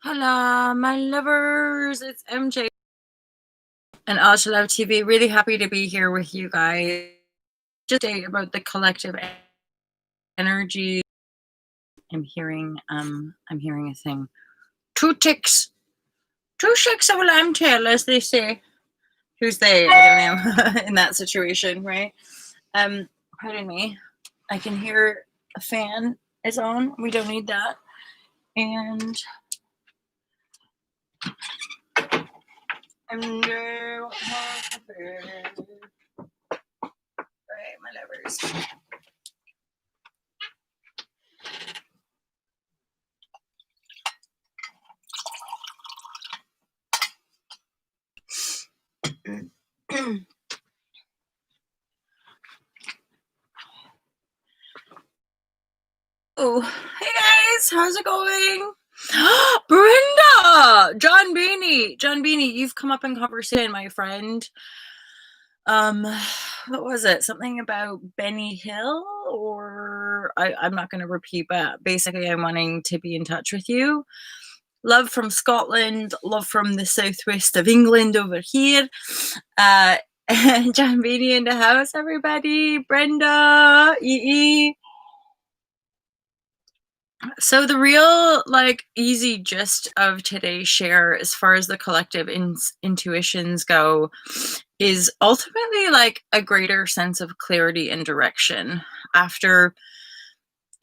Hello, my lovers. It's MJ and Ultra Love TV. Really happy to be here with you guys. Just say about the collective energy. I'm hearing a thing. Two ticks of a lamb tail, as they say. Who's they? I don't know. In that situation, right? Pardon me. I can hear a fan is on. We don't need that. And I'm no right, my lovers. Oh, hey guys, how's it going? Brenda! John Beanie, you've come up in conversation, my friend. What was it? Something about Benny Hill? Or I'm not going to repeat, but basically I'm wanting to be in touch with you. Love from Scotland, love from the southwest of England over here. John Beanie in the house, everybody. Brenda, EE. So the real, easy gist of today's share, as far as the collective intuitions go, is ultimately a greater sense of clarity and direction after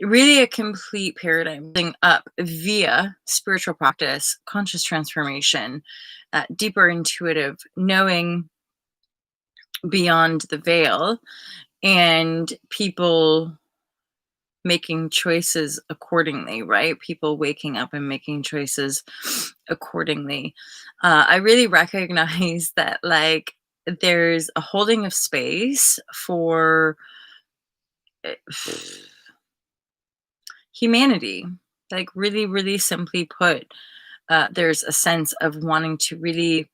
really a complete paradigm up via spiritual practice, conscious transformation, deeper intuitive knowing beyond the veil, and people making choices accordingly, right? People waking up and making choices accordingly. I really recognize that there's a holding of space for humanity. Really, really simply put, there's a sense of wanting to really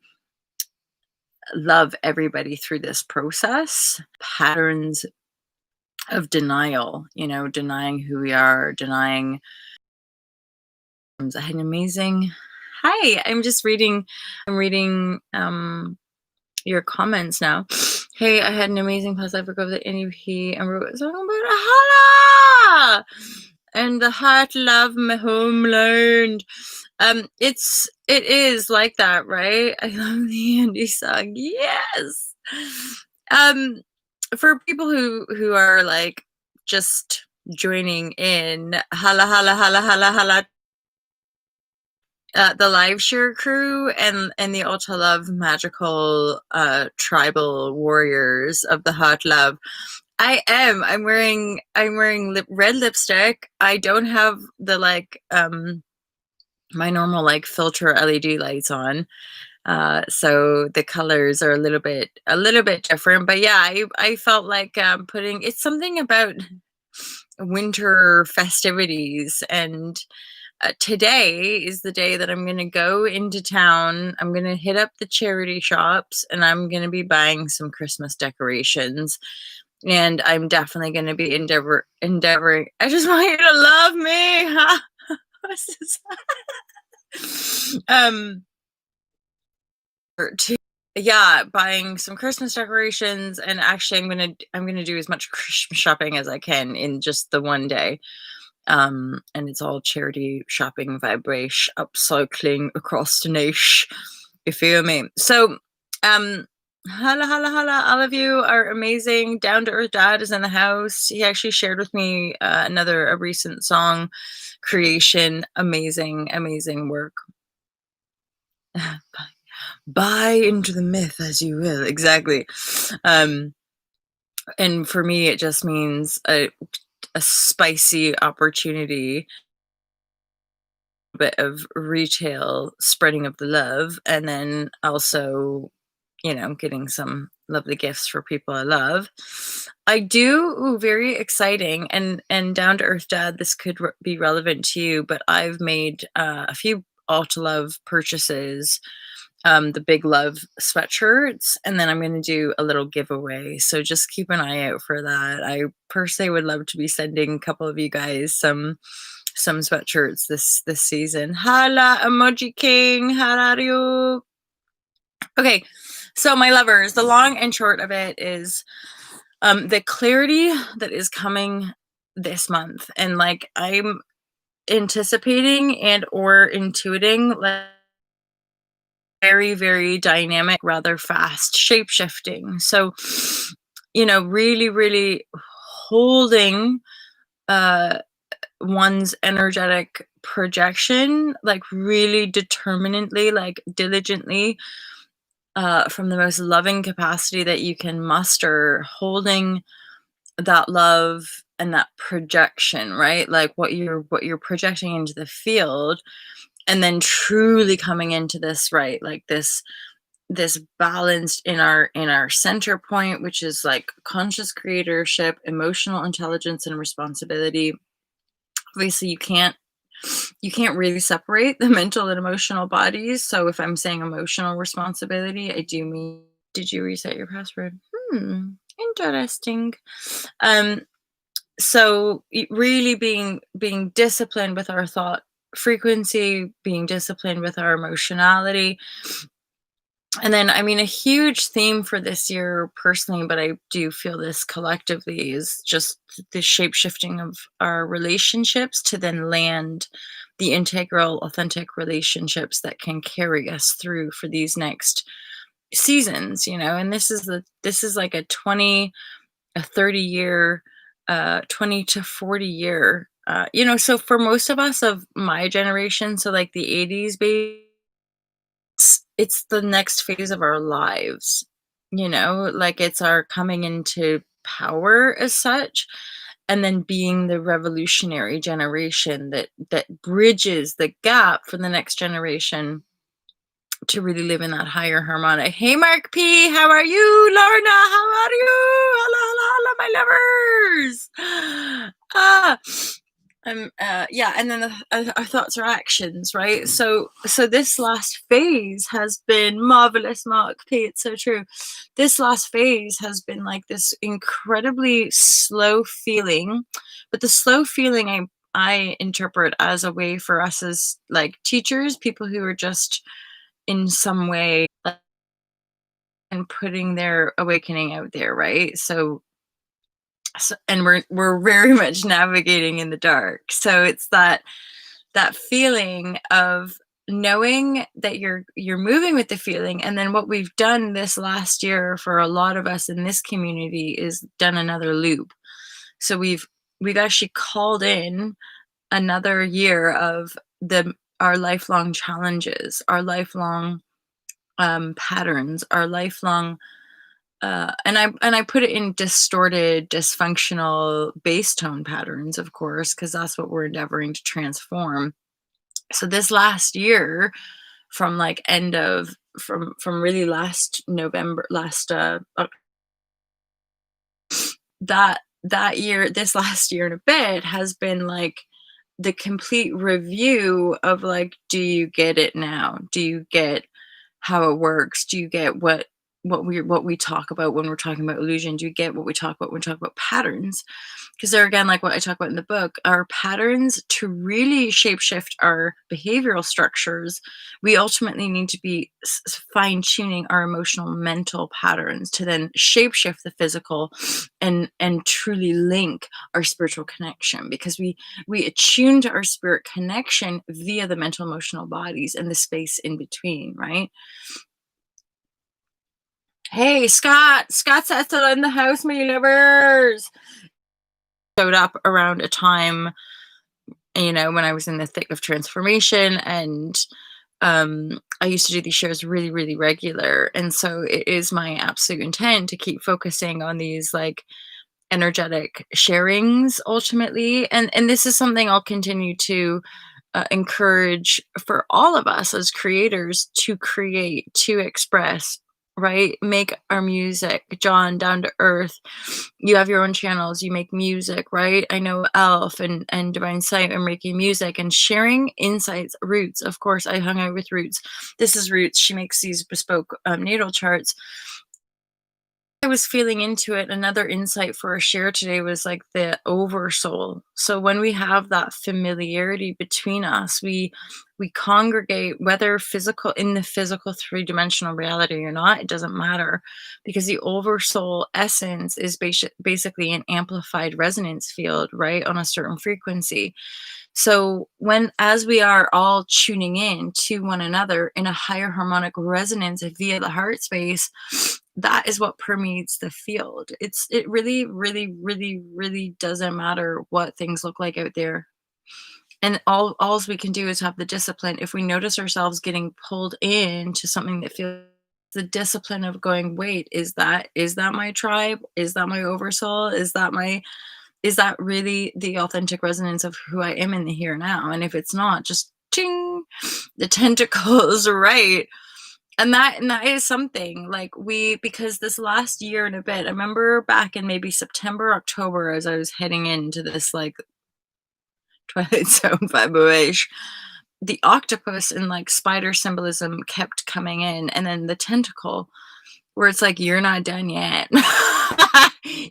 love everybody through this process. Patterns of denial, denying who we are, denying. I had an amazing. Hi, I'm reading your comments now. Hey, I had an amazing class. I forgot the NEP and wrote a song about Hala and the heart love my homeland. It is like that, right? I love the Andy song. Yes. For people who are just joining in, hala hala hala hala hala. The live share crew and the ultra love magical tribal warriors of the hot love. I'm wearing red lipstick. I don't have the my normal filter LED lights on. So the colors are a little bit different, but yeah, I felt like putting, it's something about winter festivities, and today is the day that I'm going to go into town. I'm going to hit up the charity shops and I'm going to be buying some Christmas decorations. And I'm definitely going to be endeavoring. I just want you to love me. Buying some Christmas decorations, and actually I'm gonna do as much Christmas shopping as I can in just the one day. And it's all charity shopping, vibrashe, upcycling across the nation. You feel me? So, holla, holla, holla. All of you are amazing. Down to Earth Dad is in the house. He actually shared with me a recent song creation. Amazing, amazing work. Buy into the myth as you will. Exactly. And for me, it just means a spicy opportunity, a bit of retail spreading of the love, and then also, getting some lovely gifts for people I love. I do, very exciting, and down to earth dad, this could be relevant to you, but I've made a few Ulta Love purchases, the Big Love sweatshirts, and then I'm going to do a little giveaway. So just keep an eye out for that. I personally would love to be sending a couple of you guys some some sweatshirts this season. Hala, emoji king, how are you? Okay, so my lovers, the long and short of it is the clarity that is coming this month, and like I'm anticipating and or intuiting like very, very dynamic, rather fast shape shifting. So, really, really holding uh one's energetic projection, like really determinedly, like diligently, from the most loving capacity that you can muster, holding that love and that projection, right? Like what you're projecting into the field, and then truly coming into this, right? Like this balanced in our center point, which is like conscious creatorship, emotional intelligence, and responsibility. Obviously, you can't really separate the mental and emotional bodies. So if I'm saying emotional responsibility, I do mean, did you reset your password? Interesting. Um, so really being disciplined with our thought frequency, being disciplined with our emotionality. And then, I mean, a huge theme for this year personally, but I do feel this collectively, is just the shape shifting of our relationships to then land the integral, authentic relationships that can carry us through for these next seasons, and this is like a 20, a 30 year, 20 to 40 year, so for most of us of my generation, so like the 80s baby, it's the next phase of our lives, like it's our coming into power as such, and then being the revolutionary generation that bridges the gap for the next generation to really live in that higher harmonic. Hey, Mark P, how are you? Lorna, how are you? Hello, my lovers. Yeah, and then our thoughts are actions, right? So this last phase has been marvelous, Mark P. It's so true. This last phase has been like this incredibly slow feeling, but the slow feeling I interpret as a way for us as like teachers, people who are just in some way and putting their awakening out there, right? So and we're very much navigating in the dark. So it's that feeling of knowing that you're moving with the feeling, and then what we've done this last year for a lot of us in this community is done another loop. So we've actually called in another year of the our lifelong challenges, our lifelong patterns, our lifelong and I put it in distorted, dysfunctional bass tone patterns, of course, because that's what we're endeavoring to transform. So this last year, from like end of from really last November, last that year, this last year and a bit has been like the complete review of like, do you get it now? Do you get how it works? Do you get what we talk about when we're talking about illusion? Do you get what we talk about when we talk about patterns? Because they're, again, like what I talk about in the book, our patterns, to really shapeshift our behavioral structures, we ultimately need to be fine-tuning our emotional mental patterns to then shapeshift the physical and truly link our spiritual connection, because we attune to our spirit connection via the mental emotional bodies and the space in between, right? Hey, Scott's still in the house, my lovers. Showed up around a time, when I was in the thick of transformation, and I used to do these shows really, really regular. And so it is my absolute intent to keep focusing on these like energetic sharings ultimately. And this is something I'll continue to encourage for all of us as creators to create, to express, right? Make our music, John, down to earth. You have your own channels, you make music, right? I know Elf and Divine Sight are making music and sharing insights. Roots, of course, I hung out with Roots. This is Roots. She makes these bespoke natal charts. I was feeling into it, another insight for a share today was like the oversoul. So when we have that familiarity between us, we congregate, whether physical in the physical three-dimensional reality or not, it doesn't matter, because the oversoul essence is basically an amplified resonance field, right, on a certain frequency. So when as we are all tuning in to one another in a higher harmonic resonance via the heart space, that is what permeates the field. It really, really, really, really doesn't matter what things look like out there. And alls we can do is have the discipline. If we notice ourselves getting pulled into something that feels, the discipline of going, wait, is that my tribe? Is that my oversoul? Is that really the authentic resonance of who I am in the here now? And if it's not, just ting, the tentacles, right? And that is something like because this last year and a bit, I remember back in maybe September, October, as I was heading into this like Twilight Zone vibration, the octopus and like spider symbolism kept coming in, and then the tentacle, where it's like, you're not done yet.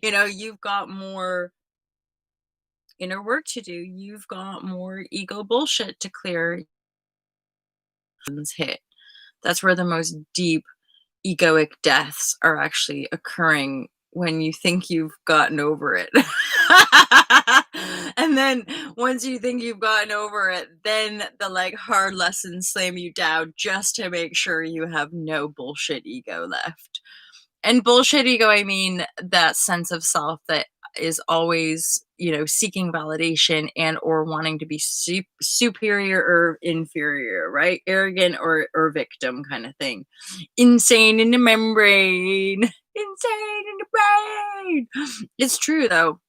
You've got more inner work to do. You've got more ego bullshit to clear. Hit. That's where the most deep egoic deaths are actually occurring, when you think you've gotten over it. And then once you think you've gotten over it, then the like hard lessons slam you down just to make sure you have no bullshit ego left. And bullshit ego, I mean that sense of self that is always, seeking validation and or wanting to be superior or inferior, right? Arrogant or victim kind of thing. Insane in the membrane. Insane in the brain. It's true though.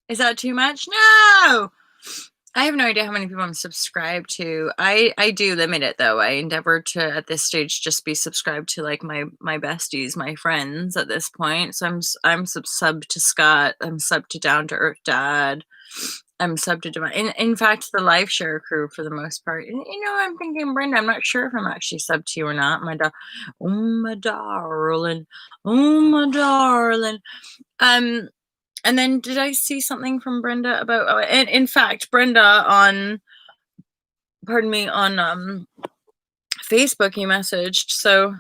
Is that too much? No. I have no idea how many people I'm subscribed to. I do limit it though. I endeavor to at this stage just be subscribed to like my besties, my friends at this point. So I'm sub to Scott. I'm sub to Down to Earth Dad. I'm sub to Divine. In fact, the live share crew for the most part. And, I'm thinking, Brenda, I'm not sure if I'm actually sub to you or not. Oh my darling, oh my darling. Um, and then did I see something from Brenda about, oh, and in fact, Brenda on, pardon me, on Facebook, he messaged. So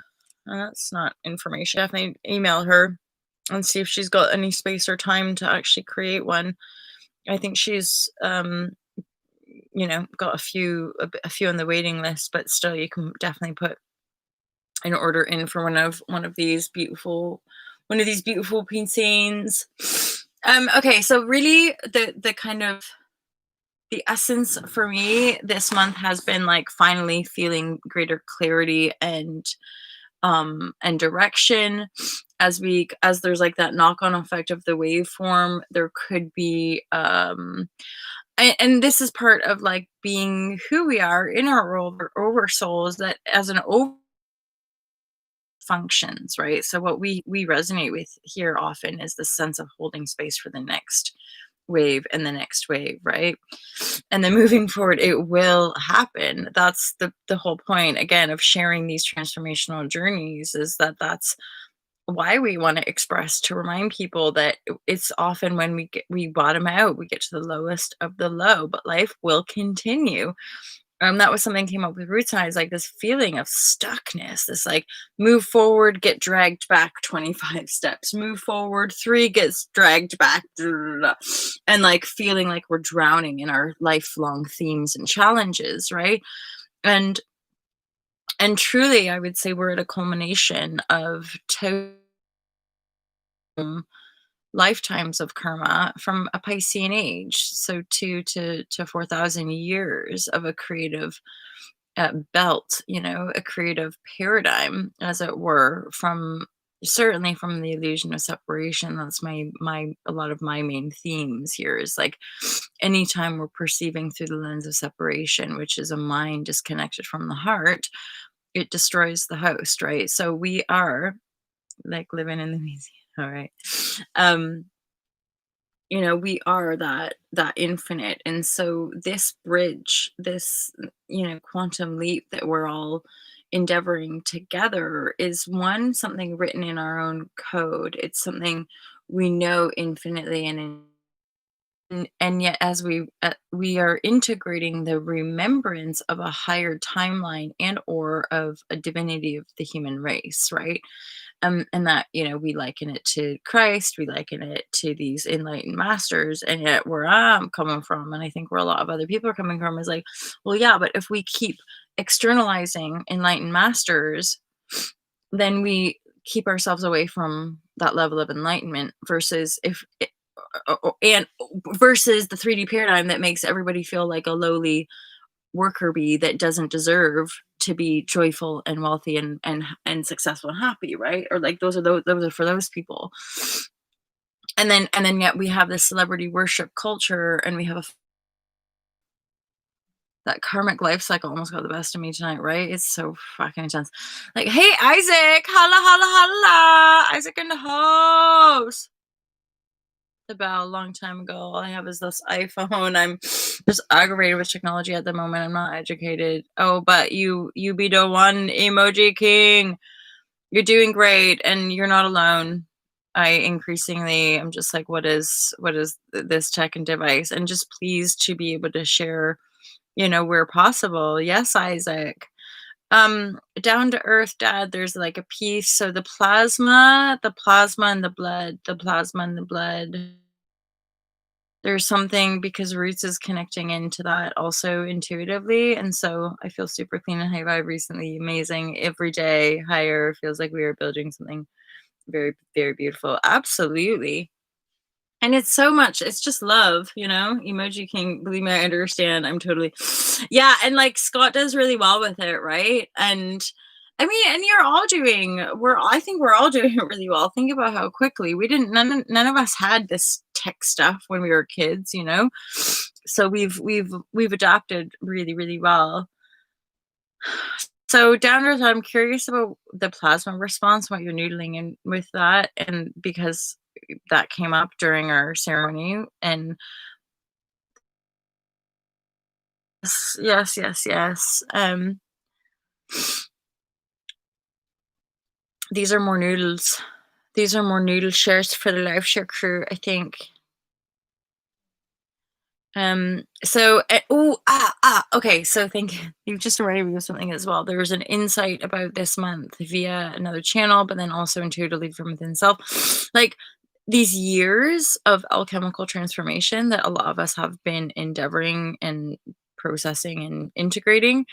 that's not information. Definitely email her and see if she's got any space or time to actually create one. I think she's, got a few on the waiting list, but still, you can definitely put an order in for one of these beautiful paintings. Okay, so really the kind of the essence for me this month has been like finally feeling greater clarity and direction, as there's like that knock-on effect of the waveform. There could be and this is part of like being who we are in our over souls, that as an over functions, right? So what we resonate with here often is the sense of holding space for the next wave and the next wave, right? And then moving forward, it will happen. That's the whole point again of sharing these transformational journeys, is that's why we want to express, to remind people that it's often when we bottom out, we get to the lowest of the low, but life will continue. That was something came up with roots, and I was like, this feeling of stuckness, this like move forward, get dragged back 25 steps, move forward, 3 gets dragged back, and like feeling like we're drowning in our lifelong themes and challenges, right? And and truly, I would say we're at a culmination of lifetimes of karma from a Piscean age, so 2 to 4,000 years of a creative belt, a creative paradigm, as it were, from certainly from the illusion of separation. That's my a lot of my main themes here, is like anytime we're perceiving through the lens of separation, which is a mind disconnected from the heart, it destroys the host, right? So we are like living in the museum. All right. Um, we are that infinite. And so this bridge, this, quantum leap that we're all endeavoring together is one, something written in our own code. It's something we know infinitely and yet as we are integrating the remembrance of a higher timeline and or of a divinity of the human race, right? And that, we liken it to Christ, we liken it to these enlightened masters, and yet where I'm coming from, and I think where a lot of other people are coming from, is like, well, yeah, but if we keep externalizing enlightened masters, then we keep ourselves away from that level of enlightenment versus if and versus the 3D paradigm that makes everybody feel like a lowly worker bee that doesn't deserve to be joyful and wealthy and successful and happy, right? Or like those are for those people. And then yet we have this celebrity worship culture, and we have that karmic life cycle almost got the best of me tonight, right? It's so fucking intense. Like, hey Isaac, holla holla holla, Isaac in the house. The bell a long time ago. All I have is this iPhone. I'm just aggravated with technology at the moment. I'm not educated. Oh, but you be the one emoji king. You're doing great, and you're not alone. I increasingly am just like, what is this tech and device? And just pleased to be able to share, where possible. Yes, Isaac. Down to earth, Dad. There's like a piece. So the plasma and the blood, the plasma and the blood. There's something because roots is connecting into that also intuitively, and so I feel super clean and high vibe recently, amazing every day, higher, feels like we are building something very, very beautiful. Absolutely. And it's so much, it's just love, Emoji King, believe me, I understand. I'm totally yeah, and like Scott does really well with it, right? And I mean, and I think we're all doing it really well. Think about how quickly we didn't none of us had this tech stuff when we were kids, So we've adapted really, really well. So down to earth, I'm curious about the plasma response, what you're noodling in with that, and because that came up during our ceremony, and yes, yes, yes. These are more noodles. These are more noodle shares for the live share crew, I think. Okay, so thank you. You've just reminded me of something as well. There was an insight about this month via another channel, but then also intuitively from within self. Like these years of alchemical transformation that a lot of us have been endeavoring and processing and integrating,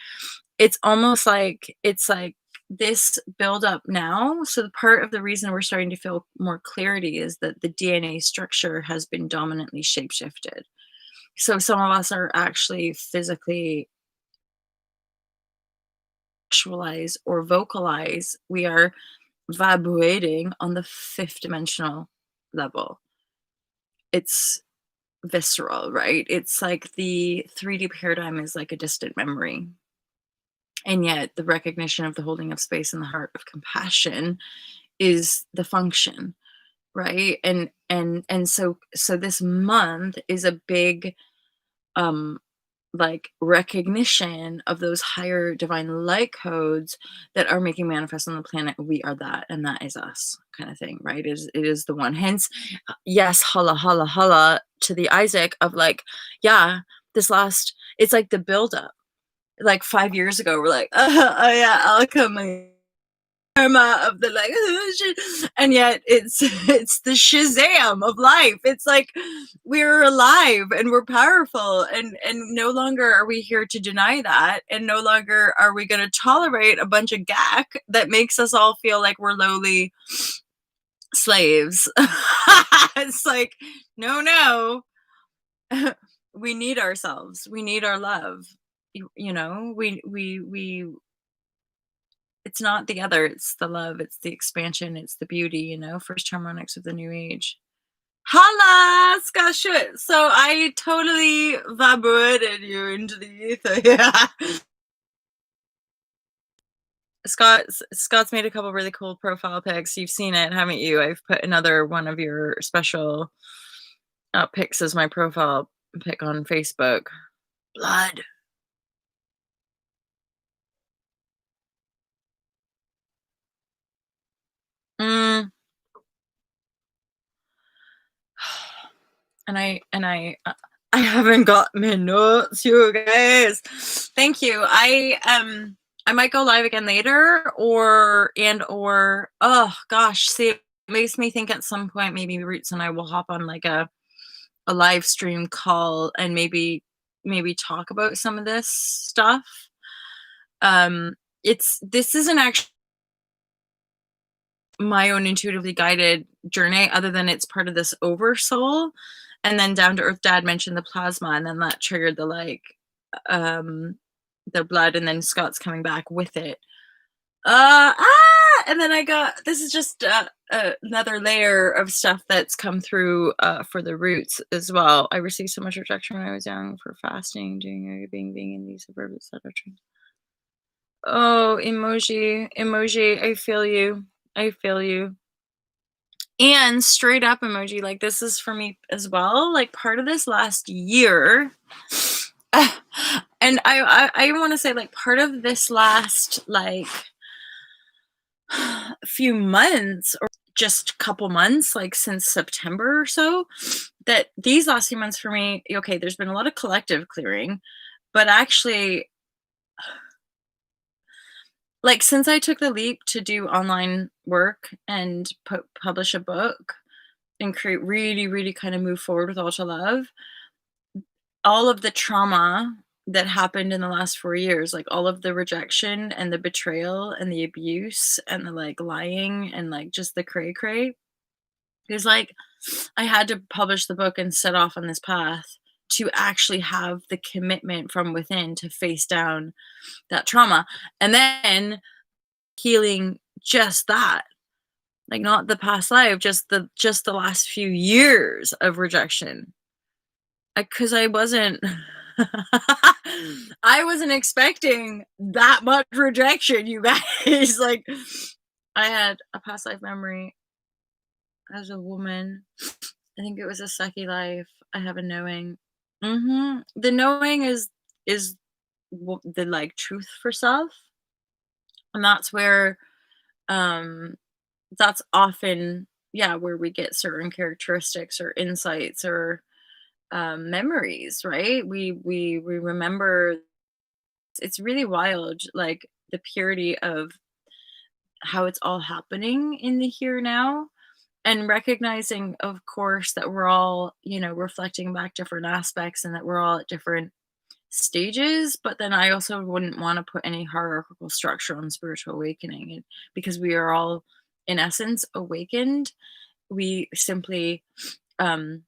it's like this build up now. So the part of the reason we're starting to feel more clarity is that the DNA structure has been dominantly shapeshifted. So some of us are actually physically actualize or vocalize. We are vibrating on the fifth dimensional level. It's visceral, right? It's like the 3D paradigm is like a distant memory. And yet the recognition of the holding of space in the heart of compassion is the function, right? And so this month is a big um like recognition of those higher divine light codes that are making manifest on the planet. We are that, and that is us, kind of thing, right? It is the one. Hence, yes, holla holla holla to the Isaac of like, yeah, it's like the buildup. Like 5 years ago, we're like, oh yeah, alchemy karma of the like and yet it's the Shazam of life. It's like we're alive and we're powerful, and no longer are we here to deny that, and no longer are we going to tolerate a bunch of gack that makes us all feel like we're lowly slaves. It's like, no, we need ourselves, we need our love. We It's not the other, it's the love, it's the expansion, it's the beauty, first harmonics of the new age. Holla, Scott Schut. So I totally vibrated you into the ether. Yeah. Scott's made a couple really cool profile pics. You've seen it, haven't you? I've put another one of your special pics as my profile pic on Facebook. Blood. Mm. I haven't got my notes, you guys. Thank you. I might go live again later, or oh gosh, see, it makes me think at some point maybe Roots and I will hop on like a live stream call and maybe talk about some of this stuff. This isn't actually my own intuitively guided journey, other than it's part of this oversoul. And then Down to Earth Dad mentioned the plasma, and then that triggered um the blood, and then Scott's coming back with it. And then I got, this is just another layer of stuff that's come through for the Roots as well. I received so much rejection when I was young for fasting, doing yoga, being in these suburbs, etc. Oh, emoji, I feel you. I feel you. And straight up emoji, like this is for me as well. Like part of this last year, and I want to say like part of this last like few months, or just couple months, like since September or so, that these last few months for me, okay, there's been a lot of collective clearing, but actually, like since I took the leap to do online work and publish a book and create really kind of move forward with all to love, all of the trauma that happened in the last 4 years, like all of the rejection and the betrayal and the abuse and the like lying and like just the cray cray, is like I had to publish the book and set off on this path to actually have the commitment from within to face down that trauma, and then healing just that, like not the past life, just the last few years of rejection. Because I wasn't I wasn't expecting that much rejection, you guys. Like, I had a past life memory as a woman. I think it was a sucky life. I have a knowing. The knowing is the like truth for self, and that's where um that's often, yeah, where we get certain characteristics or insights or memories, right? We remember. It's really wild, like the purity of how it's all happening in the here now, and recognizing, of course, that we're all, reflecting back different aspects and that we're all at different stages. But then I also wouldn't want to put any hierarchical structure on spiritual awakening, because we are all, in essence, awakened. We simply um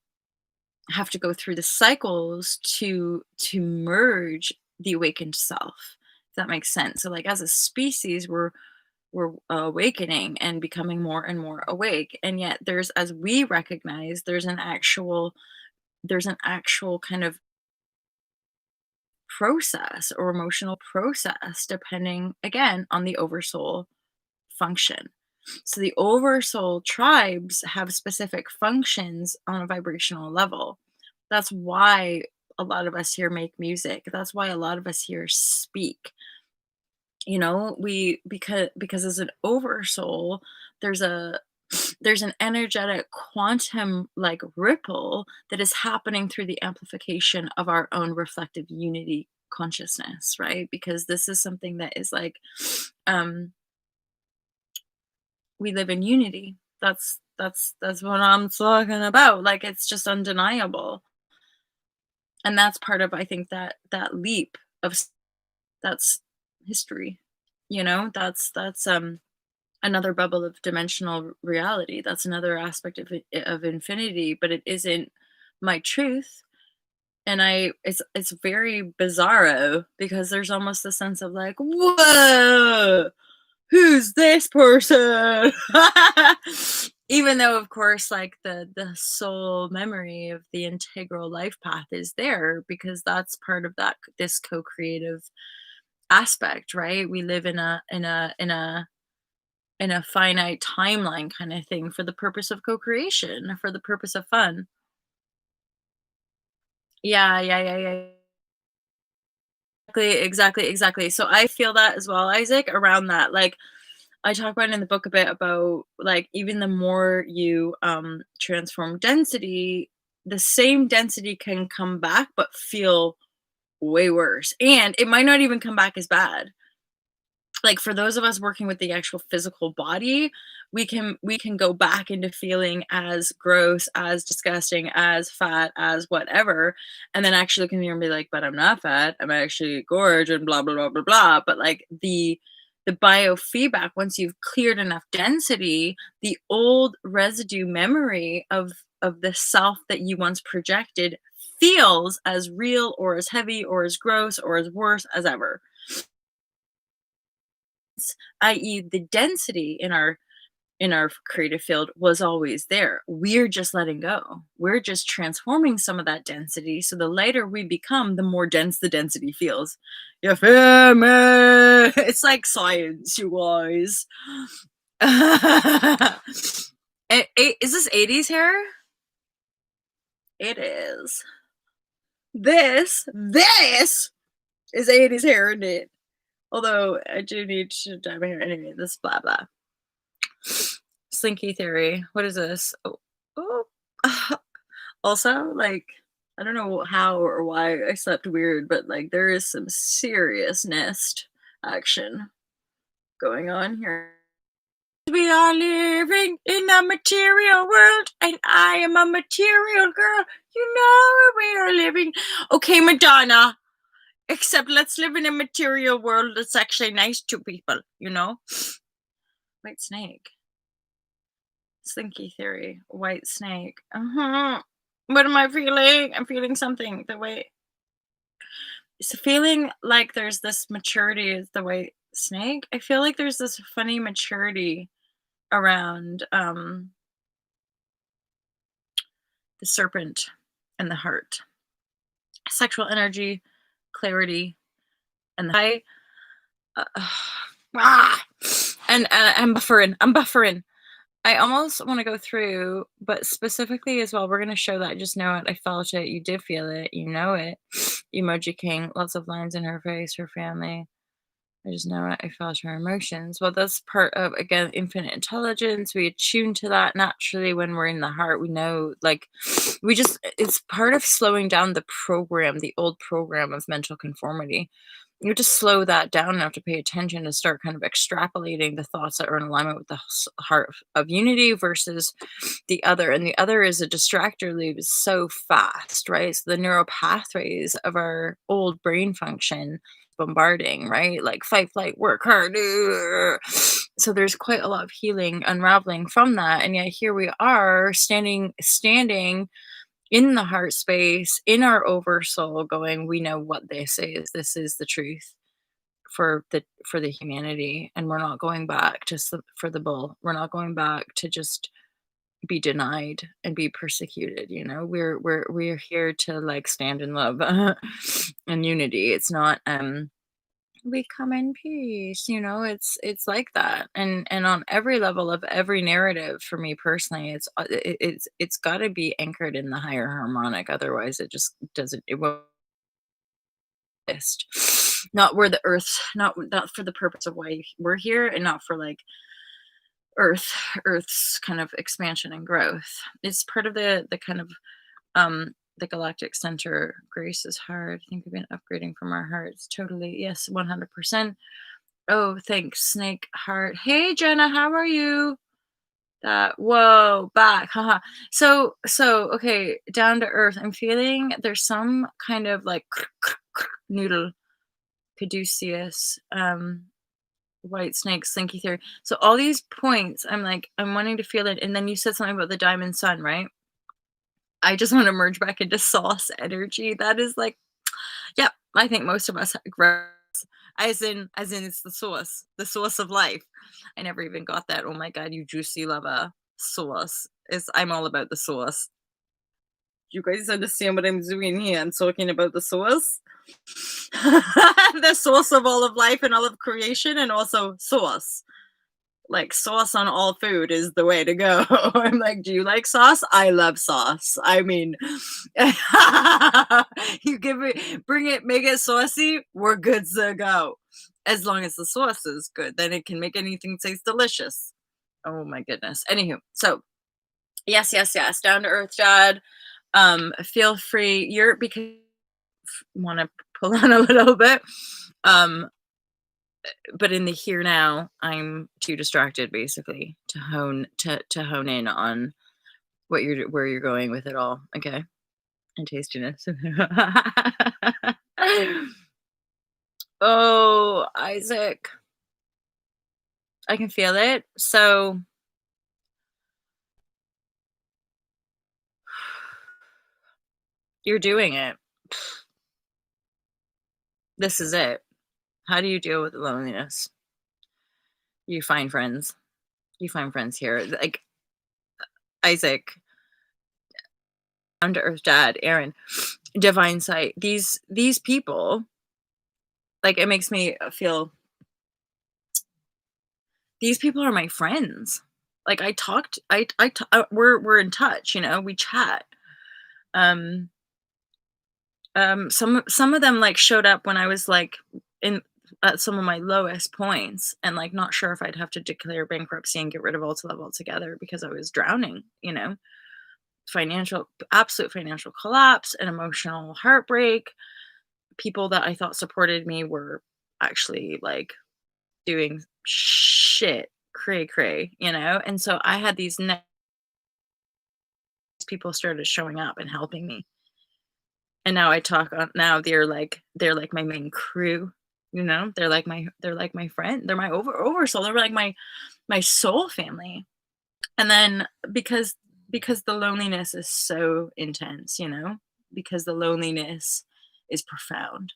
have to go through the cycles to merge the awakened self, if that makes sense. So like as a species, we're awakening and becoming more and more awake, and yet there's, as we recognize, there's an actual kind of process or emotional process, depending again on the oversoul function. So the oversoul tribes have specific functions on a vibrational level. That's why a lot of us here make music. That's why a lot of us here speak. We, because as an oversoul, there's a there's an energetic quantum like ripple that is happening through the amplification of our own reflective unity consciousness, right? Because this is something that is like, um we live in unity. That's what I'm talking about. Like it's just undeniable. And that's part of, I think, that leap of that's history. That's another bubble of dimensional reality. That's another aspect of infinity, but it isn't my truth. And it's very bizarro, because there's almost a sense of like, whoa, who's this person? Even though, of course, like the soul memory of the integral life path is there, because that's part of this co-creative aspect, right? We live in a finite timeline kind of thing, for the purpose of co-creation, for the purpose of fun. Yeah. Exactly. So I feel that as well, Isaac, around that. Like, I talk about in the book a bit about, like, even the more you, transform density, the same density can come back but feel way worse, and it might not even come back as bad. Like, for those of us working with the actual physical body, we can go back into feeling as gross, as disgusting, as fat, as whatever, and then actually look in the mirror and be like, "But I'm not fat. I'm actually gorgeous and blah blah blah blah blah." But like the biofeedback, once you've cleared enough density, the old residue memory of the self that you once projected feels as real or as heavy or as gross or as worse as ever, i.e. the density in our creative field was always there. We're just letting go. We're just transforming some of that density, so the lighter we become, the more dense the density feels. You feel me? It's like science, you guys. Is this 80s hair? It is. This is 80s hair, isn't it? Although I do need to dye my hair anyway. This blah blah. Slinky theory. What is this? Oh, oh. Also, like, I don't know how or why I slept weird, but like there is some serious nest action going on here. We are living in a material world, and I am a material girl. You know we are living. Okay, Madonna. Except let's live in a material world that's actually nice to people, you know? White snake. Slinky theory. White snake. What am I feeling? I'm feeling something. The way it's feeling like there's this maturity is the white snake. I feel like there's this funny maturity around the serpent and the heart. Sexual energy, clarity, and the high. Ah, and I'm buffering. I'm buffering. I almost want to go through, but specifically as well, we're going to show that. Just know it. I felt it. You did feel it. You know it. Emoji King. Lots of lines in her face. Her family. I just know it. I felt her emotions. Well, that's part of, again, infinite intelligence. We attune to that naturally when we're in the heart. We know, like, it's part of slowing down the program, the old program of mental conformity. You have to slow that down enough to pay attention to start kind of extrapolating the thoughts that are in alignment with the heart of unity versus the other. And the other is a distractor loop is so fast, right? So the neural pathways of our old brain function bombarding, right? Like fight, flight, work hard. So there's quite a lot of healing unraveling from that. And yet here we are standing in the heart space, in our oversoul, going, we know what this is. This is the truth for the humanity, and we're not going back just for the bull. We're not going back to just be denied and be persecuted. You know, we're here to like stand in love and unity. It's not we come in peace, you know. It's like that, and on every level of every narrative for me personally, it's got to be anchored in the higher harmonic, otherwise it just doesn't, it won't exist. Not where the earth, not for the purpose of why we're here, and not for like earth's kind of expansion and growth. It's part of the kind of the galactic center. Grace is hard. I think we've been upgrading from our hearts. Totally. Yes, 100%. Oh, thanks, Snake Heart. Hey, Jenna, how are you? That whoa, back, haha. So okay, down to earth. I'm feeling there's some kind of like noodle, caduceus, white snake, slinky theory. So all these points, I'm like, I'm wanting to feel it. And then you said something about the diamond sun, right? I just want to merge back into sauce energy. That is like, yeah, I think most of us grow as in it's the source of life. I never even got that. Oh my god, you juicy lover. Sauce. I'm all about the sauce. You guys understand what I'm doing here? I'm talking about the source. The source of all of life and all of creation, and also sauce. Like sauce on all food is the way to go. I'm like, do you like sauce? I love sauce. I mean, you give it, bring it, make it saucy, we're good to go. As long as the sauce is good, then it can make anything taste delicious. Oh my goodness. Anywho, so yes, yes, yes. Down to earth dad. Feel free. You're because want to pull on a little bit. Um, but in the here now, I'm too distracted basically to hone in on what you're where you're going with it all. Okay. And tastiness. Oh, Isaac, I can feel it. So you're doing it. This is it. How do you deal with the loneliness? You find friends. You find friends here. Like Isaac, down to earth dad, Aaron, divine sight. These people, like it makes me feel these people are my friends. Like I talked we're in touch, we chat. Um some of them like showed up when I was like in at some of my lowest points and like not sure if I'd have to declare bankruptcy and get rid of Ulta Love altogether because I was drowning, financial absolute financial collapse and emotional heartbreak. People that I thought supported me were actually like doing shit cray cray, and so I had these next people started showing up and helping me. And now I talk on now they're like my main crew, they're like my friend, they're my oversoul, they're like my soul family. And then because the loneliness is so intense, because the loneliness is profound.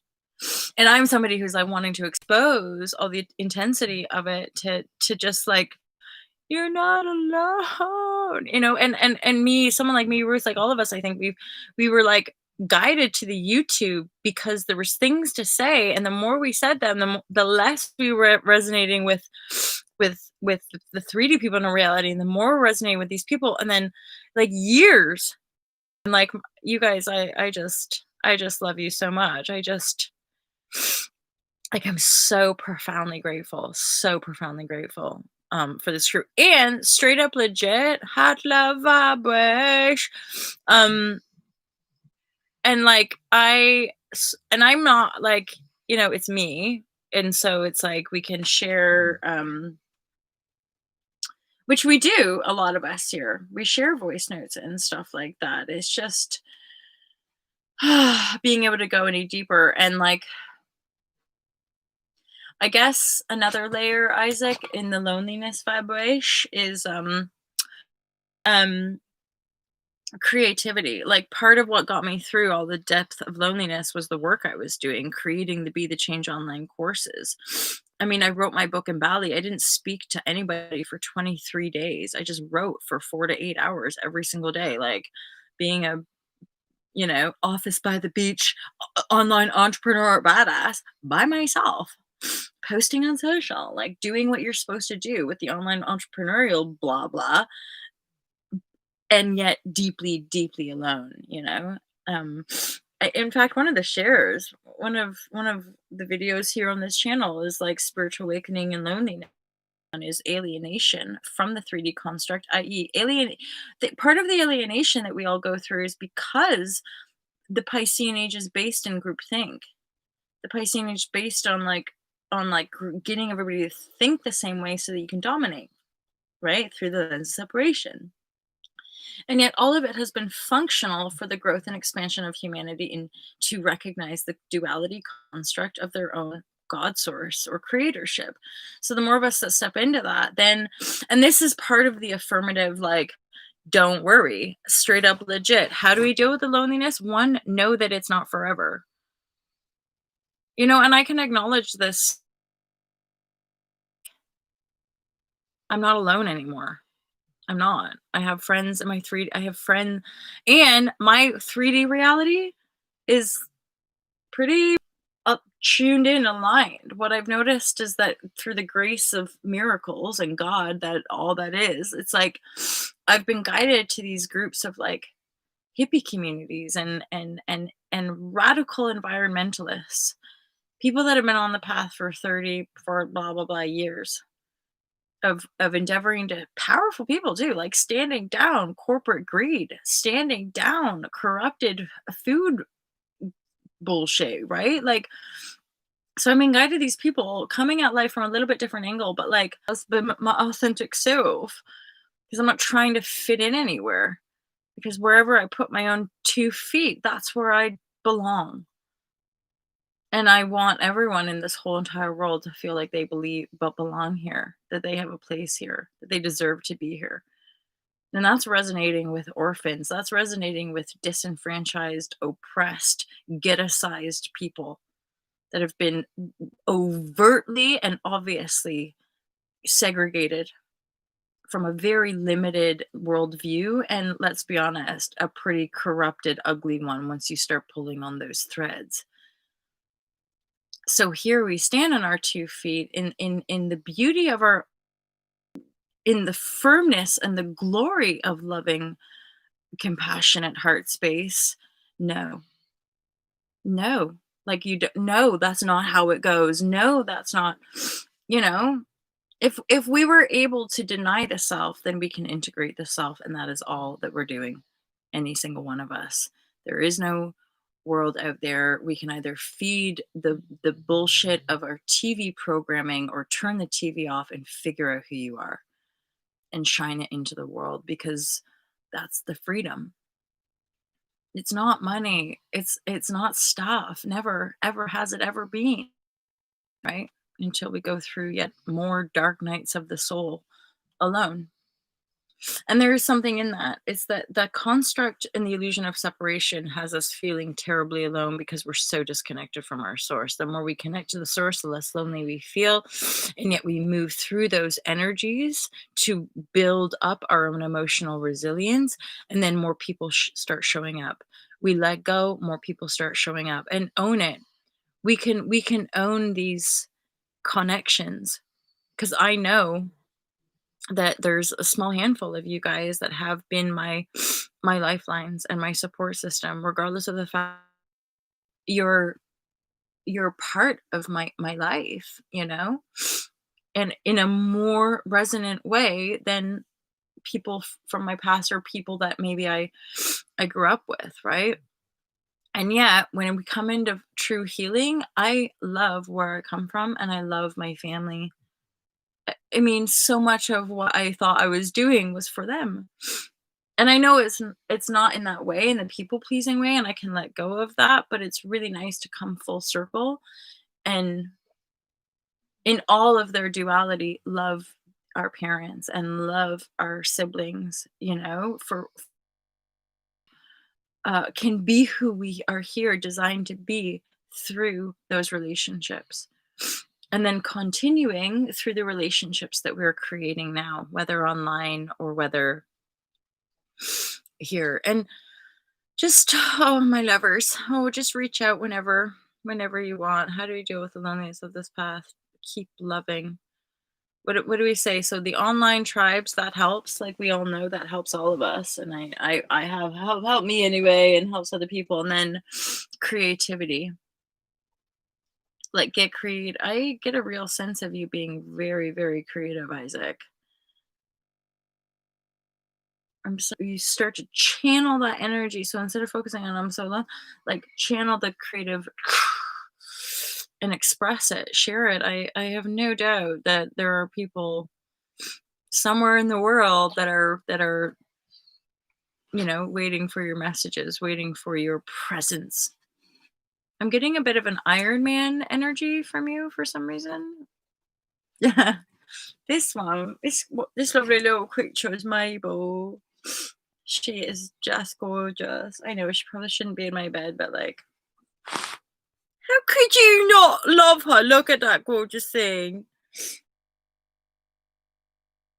And I'm somebody who's like wanting to expose all the intensity of it to just like you're not alone, and me, someone like me, Ruth, like all of us, I think we were like guided to the YouTube because there was things to say, and the more we said them, the less we were resonating with the 3D people in a reality, and the more we're resonating with these people, and then like years, and like you guys, I just love you so much. I just like I'm so profoundly grateful for this crew and straight up legit hot love vibrashe. Um and like and I'm not like, it's me. And so it's like we can share which we do, a lot of us here. We share voice notes and stuff like that. It's just being able to go any deeper and like I guess another layer, Isaac, in the loneliness vibration is um creativity. Like part of what got me through all the depth of loneliness was the work I was doing, creating the Be the Change online courses. I mean, I wrote my book in Bali. I didn't speak to anybody for 23 days. I just wrote for 4 to 8 hours every single day, like being a office by the beach online entrepreneur badass by myself, posting on social, like doing what you're supposed to do with the online entrepreneurial blah blah, and yet deeply, deeply alone, Um, in fact, one of the shares, one of the videos here on this channel is like spiritual awakening and loneliness is alienation from the 3D construct, i.e., part of the alienation that we all go through is because the Piscean age is based in groupthink. The Piscean age is based on getting everybody to think the same way so that you can dominate, right? Through the lens of separation. And yet all of it has been functional for the growth and expansion of humanity and to recognize the duality construct of their own God source or creatorship. So the more of us that step into that, then, and this is part of the affirmative, like, don't worry, straight up legit. How do we deal with the loneliness? One, know that it's not forever. And I can acknowledge this. I'm not alone anymore. I'm not. I have friends in my I have friend and my 3D reality is pretty up tuned in, aligned. What I've noticed is that through the grace of miracles and God, that all that is, it's like I've been guided to these groups of like hippie communities and radical environmentalists People that have been on the path for 30 for blah blah blah years of endeavoring to powerful people too, like standing down corporate greed, standing down corrupted food bullshit, right? Like, so I'm being guided these people coming at life from a little bit different angle, but like as my authentic self, because I'm not trying to fit in anywhere. Because wherever I put my own 2 feet, that's where I belong. And I want everyone in this whole entire world to feel like they believe but belong here, that they have a place here, that they deserve to be here. And that's resonating with orphans. That's resonating with disenfranchised, oppressed, ghetto-sized people that have been overtly and obviously segregated from a very limited worldview. And let's be honest, a pretty corrupted, ugly one once you start pulling on those threads. So here we stand on our 2 feet in the beauty of our in the firmness and the glory of loving, compassionate heart space. No, no, like no, that's not how it goes. No, that's not, you know, if we were able to deny the self, then we can integrate the self, and that is all that we're doing, any single one of us. There is no world out there. We can either feed the bullshit of our TV programming or turn the TV off and figure out who you are and shine it into the world, because that's the freedom. It's not money. It's not stuff. Never ever has it ever been, right? Until we go through yet more dark nights of the soul alone. And there is something in that. It's that the construct and the illusion of separation has us feeling terribly alone because we're so disconnected from our source. The more we connect to the source, the less lonely we feel. And yet we move through those energies to build up our own emotional resilience. And then more people start showing up. We let go, more people start showing up, and own it. We can own these connections, because I know that there's a small handful of you guys that have been my lifelines and my support system, regardless of the fact you're you're part of my life, and in a more resonant way than people from my past, or people that maybe I grew up with, right? And yet when we come into true healing, I love where I come from and I love my family. I mean, so much of what I thought I was doing was for them. And I know it's not in that way, in the people pleasing way, and I can let go of that, but it's really nice to come full circle and in all of their duality, love our parents and love our siblings, for can be who we are here designed to be through those relationships. And then continuing through the relationships that we're creating now, whether online or whether here. And just, oh, my lovers, oh, just reach out whenever you want. How do we deal with the loneliness of this path? Keep loving. What do we say? So the online tribes, that helps. Like, we all know that helps all of us, and I have helped me anyway, and helps other people. And then creativity, like, I get a real sense of you being very, very creative, Isaac. You start to channel that energy. So instead of focusing on I'm so alone, like, channel the creative and express it, share it. I have no doubt that there are people somewhere in the world that are waiting for your messages, waiting for your presence. I'm getting a bit of an Iron Man energy from you for some reason. Yeah. This lovely little creature is Mabel. She is just gorgeous. I know she probably shouldn't be in my bed, but like, how could you not love her? Look at that gorgeous thing.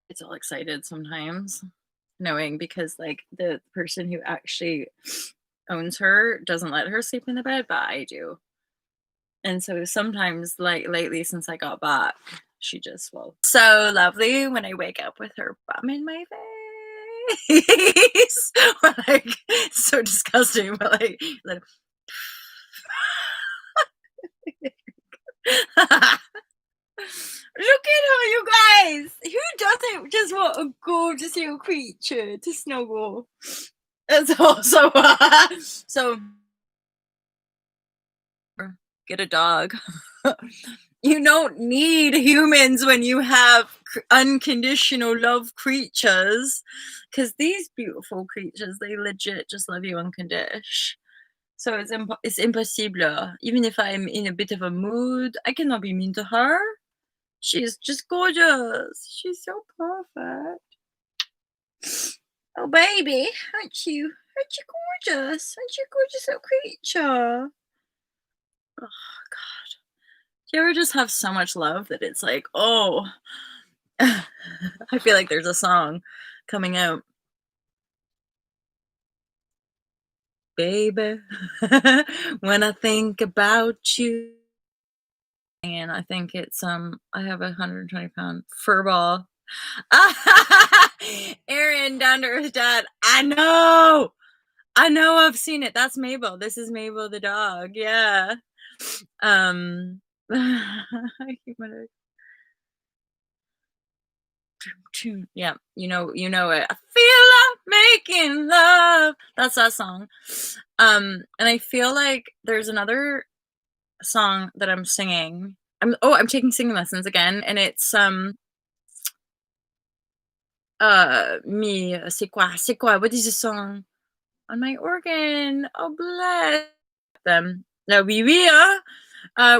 It's all excited sometimes, knowing, because like the person who actually owns her doesn't let her sleep in the bed, but I do. And so sometimes, like lately, since I got back, she just, well, so lovely when I wake up with her bum in my face. Like, so disgusting, but like Look at her, you guys! Who doesn't just want a gorgeous little creature to snuggle? That's also so get a dog. You don't need humans when you have unconditional love creatures, because these beautiful creatures, they legit just love you unconditional. So it's impossible. Even if I'm in a bit of a mood, I cannot be mean to her. She's just gorgeous. She's so perfect. Oh, baby, aren't you gorgeous? Aren't you a gorgeous little creature? Oh, God. Do you ever just have so much love that it's like, oh, I feel like there's a song coming out. Baby, when I think about you, and I think it's I have a 120-pound fur ball. Aaron down to earth dad. I know I've seen it. That's Mabel. This is Mabel the dog. Yeah. I keep my tune. Yeah, you know it. I feel like making love. That's that song. And I feel like there's another song that I'm singing. I'm taking singing lessons again, and it's me, c'est quoi? What is the song? On my organ. Oh bless them. No, oui, oui,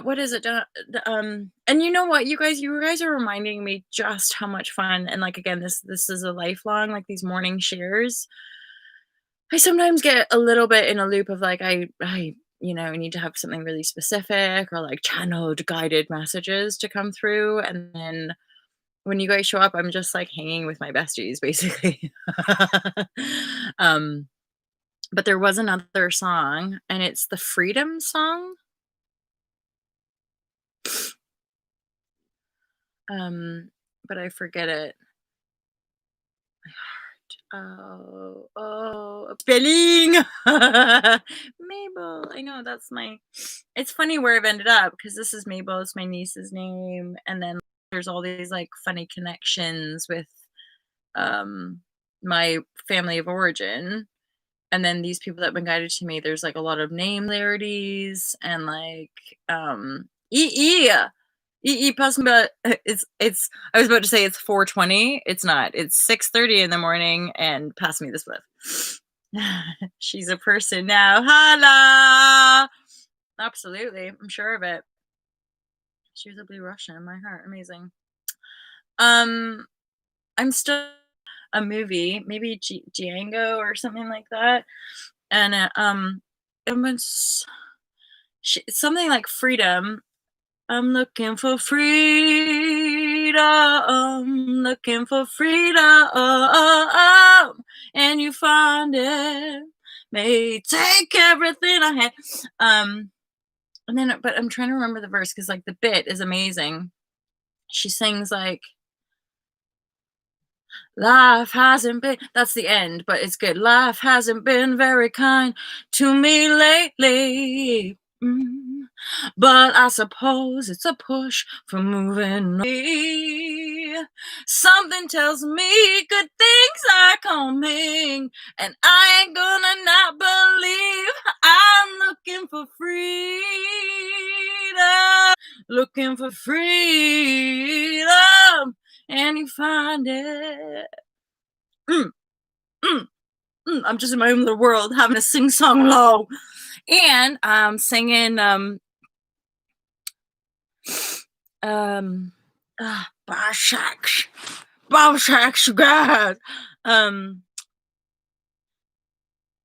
what is it? And you know what, you guys are reminding me just how much fun, and like again, this is a lifelong, like these morning shares. I sometimes get a little bit in a loop of like I need to have something really specific or like channeled guided messages to come through, and then when you guys show up, I'm just like hanging with my besties basically. um but there was another song, and it's the freedom song. Um, but I forget it. Spelling! Mabel. I know, that's my it's funny where I've ended up because this is Mabel, it's my niece's name, and then there's all these, like, funny connections with, um, my family of origin, and then these people that have been guided to me, there's, like, a lot of name similarities and, like, E. Pass me, but it's I was about to say it's 4:20. It's not. It's 6:30 in the morning, and pass me the spliff. She's a person now. Holla! Absolutely. I'm sure of it. She was a blue Russian in my heart. Amazing. Um, I'm still a movie, maybe Django or something like that. And it was something like freedom. I'm looking for freedom, looking for freedom, and you find it. May take everything I had. And then, but I'm trying to remember the verse because like the bit is amazing. She sings like, life hasn't been, that's the end, but it's good. Life hasn't been very kind to me lately. But I suppose it's a push for moving on. Something tells me good things are coming, and I ain't gonna not believe. I'm looking for freedom, looking for freedom, and you find it. Mm, mm, I'm just in my own little world having a sing song low. And I'm singing um Barshaks. Barshaks, God. Um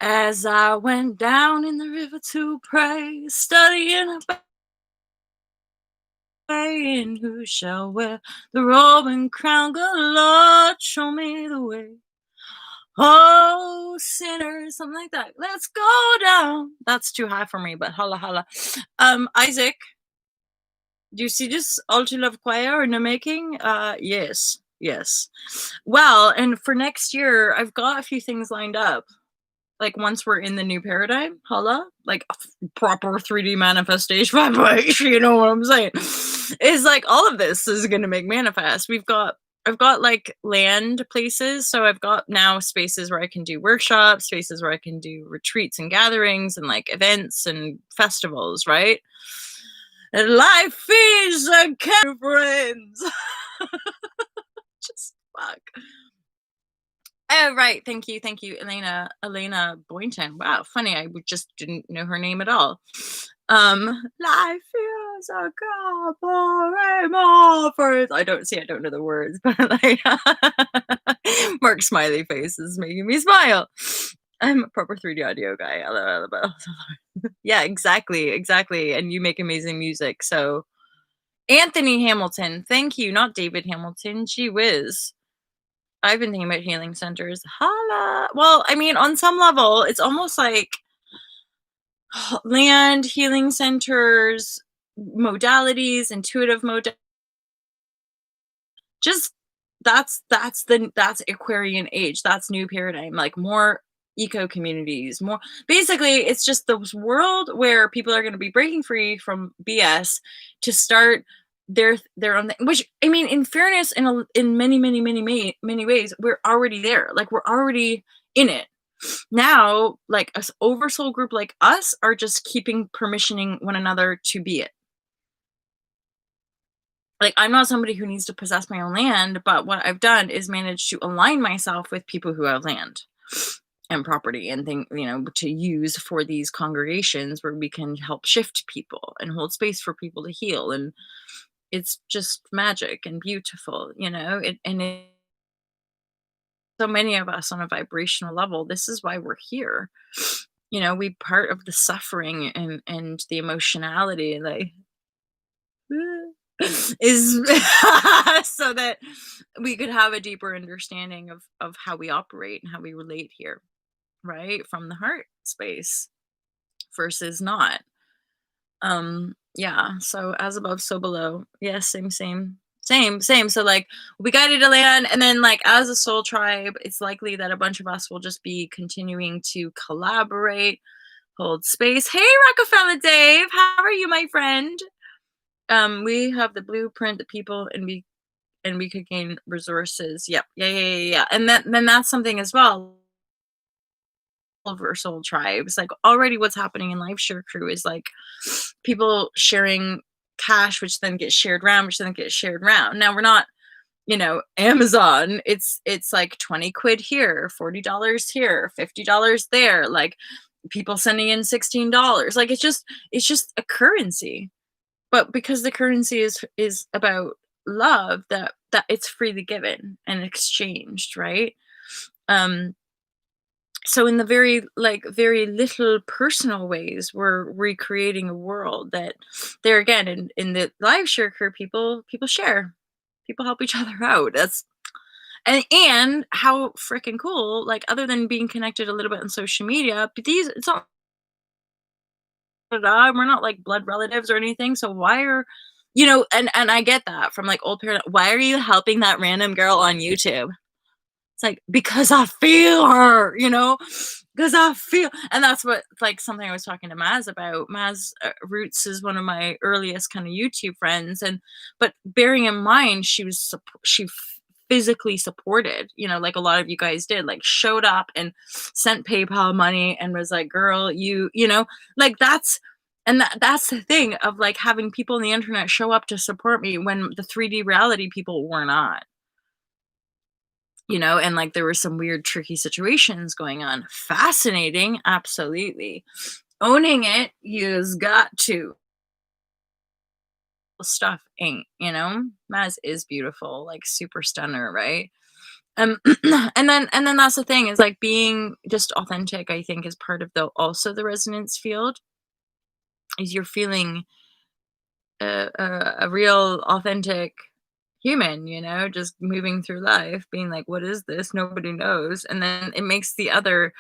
as I went down in the river to pray, studying about and who shall wear the robe and crown. Good Lord, show me the way. Oh, sinners, something like that. Let's go down. That's too high for me, but holla holla. Isaac, do you see this All Too Love choir in the making? Yes, yes. Well, and for next year, I've got a few things lined up. Like, once we're in the new paradigm, holla, like, proper 3D manifestation vibration, you know what I'm saying? Is like, all of this is gonna make manifest. I've got, like, land places, so I've got now spaces where I can do workshops, spaces where I can do retreats and gatherings and, like, events and festivals, right? And life is a friends. Just fuck. Oh, right. Thank you, Elena Boynton. Wow, funny. Just didn't know her name at all. Life is a couple for I don't know the words, but like Mark Smiley face is making me smile. I'm a proper 3D audio guy. Yeah, exactly. And you make amazing music. So Anthony Hamilton, thank you, not David Hamilton. Gee whiz. I've been thinking about healing centers. Holla. Well, I mean, on some level, it's almost like land, healing centers, modalities, intuitive just that's Aquarian age. That's new paradigm. Like more eco communities, more basically it's just this world where people are going to be breaking free from BS to start their own thing. Which I mean, in fairness, in many ways, we're already there. Like we're already in it. Now, like a oversoul group like us are just keeping permissioning one another to be it. Like, I'm not somebody who needs to possess my own land, but what I've done is manage to align myself with people who have land and property and thing, you know, to use for these congregations where we can help shift people and hold space for people to heal. And it's just magic and beautiful, you know, so many of us on a vibrational level, this is why we're here. You know, we part of the suffering and the emotionality, like is so that we could have a deeper understanding of how we operate and how we relate here, right? From the heart space versus not. Yeah, so as above, so below. Yes, same. So like we guided to land, and then like as a soul tribe, it's likely that a bunch of us will just be continuing to collaborate, hold space. Hey, Rockefeller Dave, how are you, my friend? We have the blueprint, the people, and we could gain resources. Yep. Yeah. And then that's something as well. Over soul tribes, like already what's happening in Life Share Crew is like people sharing cash, which then gets shared around, Now we're not, you know, Amazon. It's like 20 quid here, $40 here, $50 there. Like people sending in $16. Like it's just a currency. But because the currency is about love, that it's freely given and exchanged, right? um so in the very little personal ways, we're recreating a world that there again in the live share crew, people share, people help each other out. That's and how freaking cool, like other than being connected a little bit on social media, but these it's not, we're not like blood relatives or anything, so why are, you know, and I get that from like old parent, why are you helping that random girl on YouTube? It's like, because I feel her, you know, because I feel, and that's what, like, something I was talking to Maz about. Maz Roots is one of my earliest kind of YouTube friends, and but bearing in mind, she physically supported, you know, like a lot of you guys did, like showed up and sent PayPal money and was like, girl, you know, like that's the thing of like having people on the internet show up to support me when the 3D reality people were not. You know, and like there were some weird, tricky situations going on. Fascinating, absolutely. Owning it, you's got to. Stuff ain't, you know? Maz is beautiful, like super stunner, right? And then that's the thing, is like being just authentic, I think, is part of the also the resonance field. Is you're feeling a real authentic human, you know, just moving through life, being like, what is this? Nobody knows. And then it makes the other,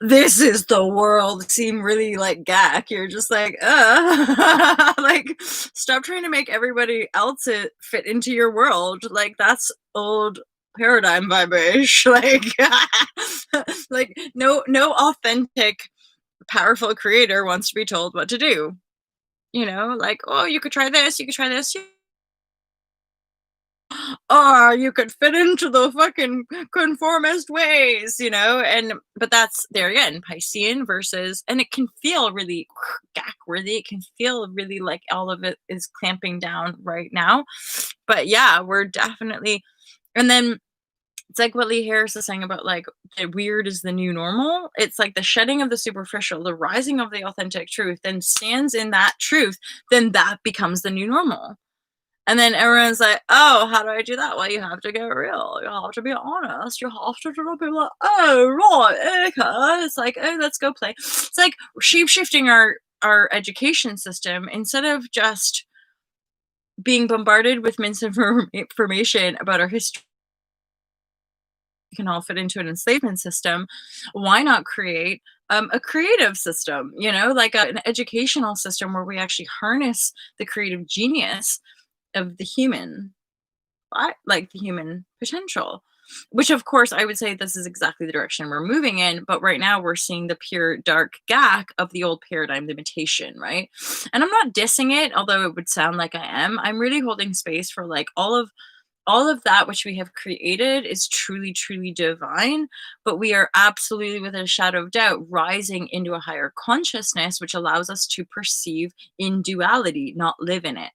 this is the world, seem really like gack. You're just like, like, stop trying to make everybody else it fit into your world. Like, that's old paradigm vibration. Like, like no authentic, powerful creator wants to be told what to do. Like, oh, you could try this, you could try this. Or you could fit into the fucking conformist ways, and but that's there again, Piscean versus, and it can feel really worthy. It can feel really like all of it is clamping down right now. But yeah, we're definitely, and then it's like what Lee Harris is saying about like the weird is the new normal. It's like the shedding of the superficial, the rising of the authentic truth, then stands in that truth, then that becomes the new normal. And then everyone's like, oh, how do I do that? Well, you have to get real. You have to be honest. You have to be like, oh, right, okay. It's like, oh, let's go play. It's like shape shifting our education system instead of just being bombarded with misinformation about our history. We can all fit into an enslavement system. Why not create a creative system? Like an educational system where we actually harness the creative genius of the human, like the human potential, which of course I would say this is exactly the direction we're moving in, but right now we're seeing the pure dark gack of the old paradigm limitation, right? And I'm not dissing it, although it would sound like I am. I'm really holding space for like all of that which we have created is truly truly divine, but we are absolutely, with a shadow of doubt, rising into a higher consciousness which allows us to perceive in duality, not live in it.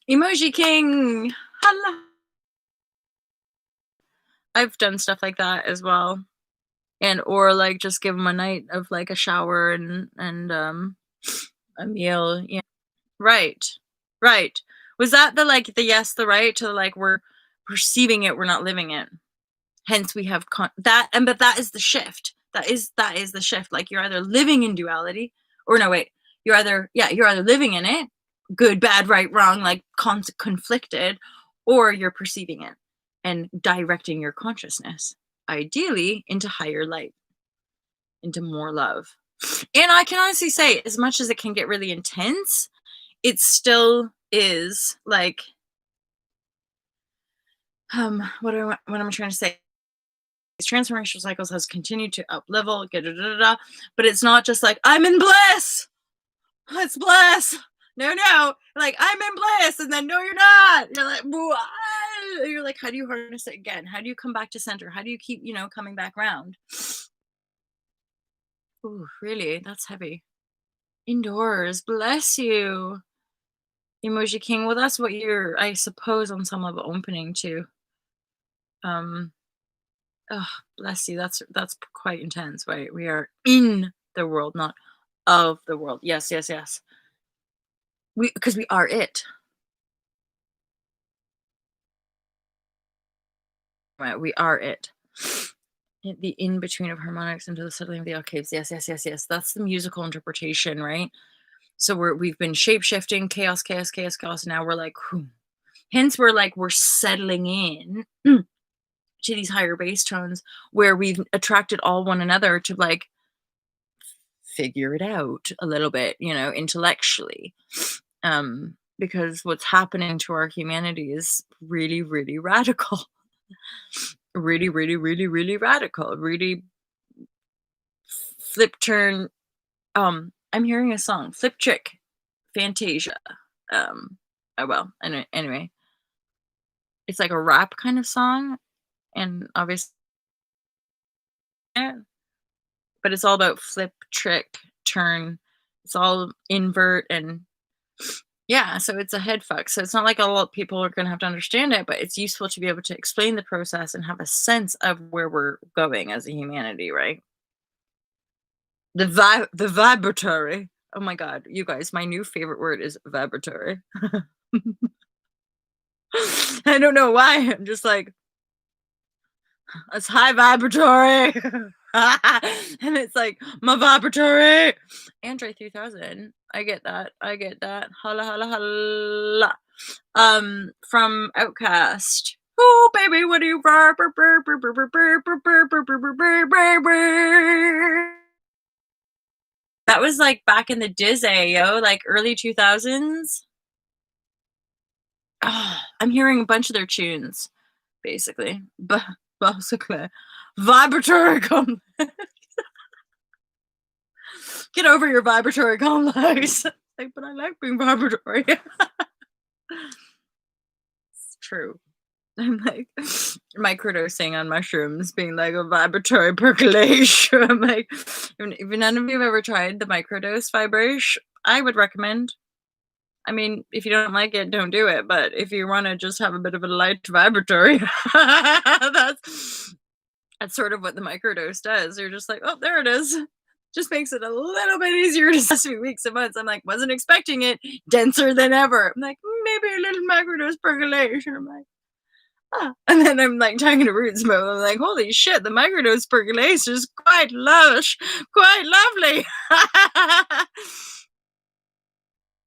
Emoji King. Hello. I've done stuff like that as well. And or like just give them a night of like a shower and a meal. Yeah. Right. Right. Was that the like the yes, the right to like we're perceiving it, we're not living it. Hence we have that, and but that is the shift. That is the shift. Like you're either living in duality, or no, wait, you're either living in it, good, bad, right, wrong, like conflicted, or you're perceiving it and directing your consciousness, ideally into higher light, into more love. And I can honestly say, as much as it can get really intense, it still is like, what am I trying to say? These transformational cycles has continued to up level, but it's not just like I'm in bliss. It's bliss. No, like I'm in bliss, and then no, you're not. You're like, you're like, how do you harness it again? How do you come back to center? How do you keep, coming back round? Ooh, really? That's heavy. Indoors, bless you, Emoji King. Well, that's what you're, I suppose, on some level opening to. Um, Oh, bless you. That's quite intense, right? We are in the world, not of the world. Yes, yes, yes. Because we are it. Right? We are it. The in between of harmonics into the settling of the octaves. Yes, yes, yes, yes. That's the musical interpretation, right? So we've been shape shifting, chaos, chaos, chaos, chaos. Now we're like, whew. Hence we're settling in to these higher bass tones where we've attracted all one another to like figure it out a little bit, intellectually. Because what's happening to our humanity is really, really radical. Really, really, really, really radical. Really flip turn. I'm hearing a song, Flip Trick, Fantasia. Oh well. Anyway, it's like a rap kind of song, and obviously, but it's all about flip, trick, turn. It's all invert and yeah, so it's a head fuck. So it's not like a lot of people are gonna have to understand it, but it's useful to be able to explain the process and have a sense of where we're going as a humanity, right? The vibratory. Oh my god, you guys, my new favorite word is vibratory. I don't know why. I'm just like, it's high vibratory. And it's like my vibratory. Andre 3000. I get that. I get that. Holla holla holla. From Outcast. Oh baby, what do you that was like back in the Dizzy, yo, like early 2000s. Oh, I'm hearing a bunch of their tunes. basically. Basically. Vibratory complex. Get over your vibratory complex. Like, but I like being vibratory. It's true. I'm like microdosing on mushrooms, being like a vibratory percolation. I'm like, if none of you have ever tried the microdose vibrashe, I would recommend. I mean, if you don't like it, don't do it. But if you want to just have a bit of a light vibratory, that's sort of what the microdose does. You're just like, oh, there it is. Just makes it a little bit easier to last few weeks and months. I'm like, wasn't expecting it. Denser than ever. I'm like, maybe a little microdose percolation. I'm like, ah. And then I'm like talking to Roots Mo. I'm like, holy shit, the microdose percolation is quite lush, quite lovely.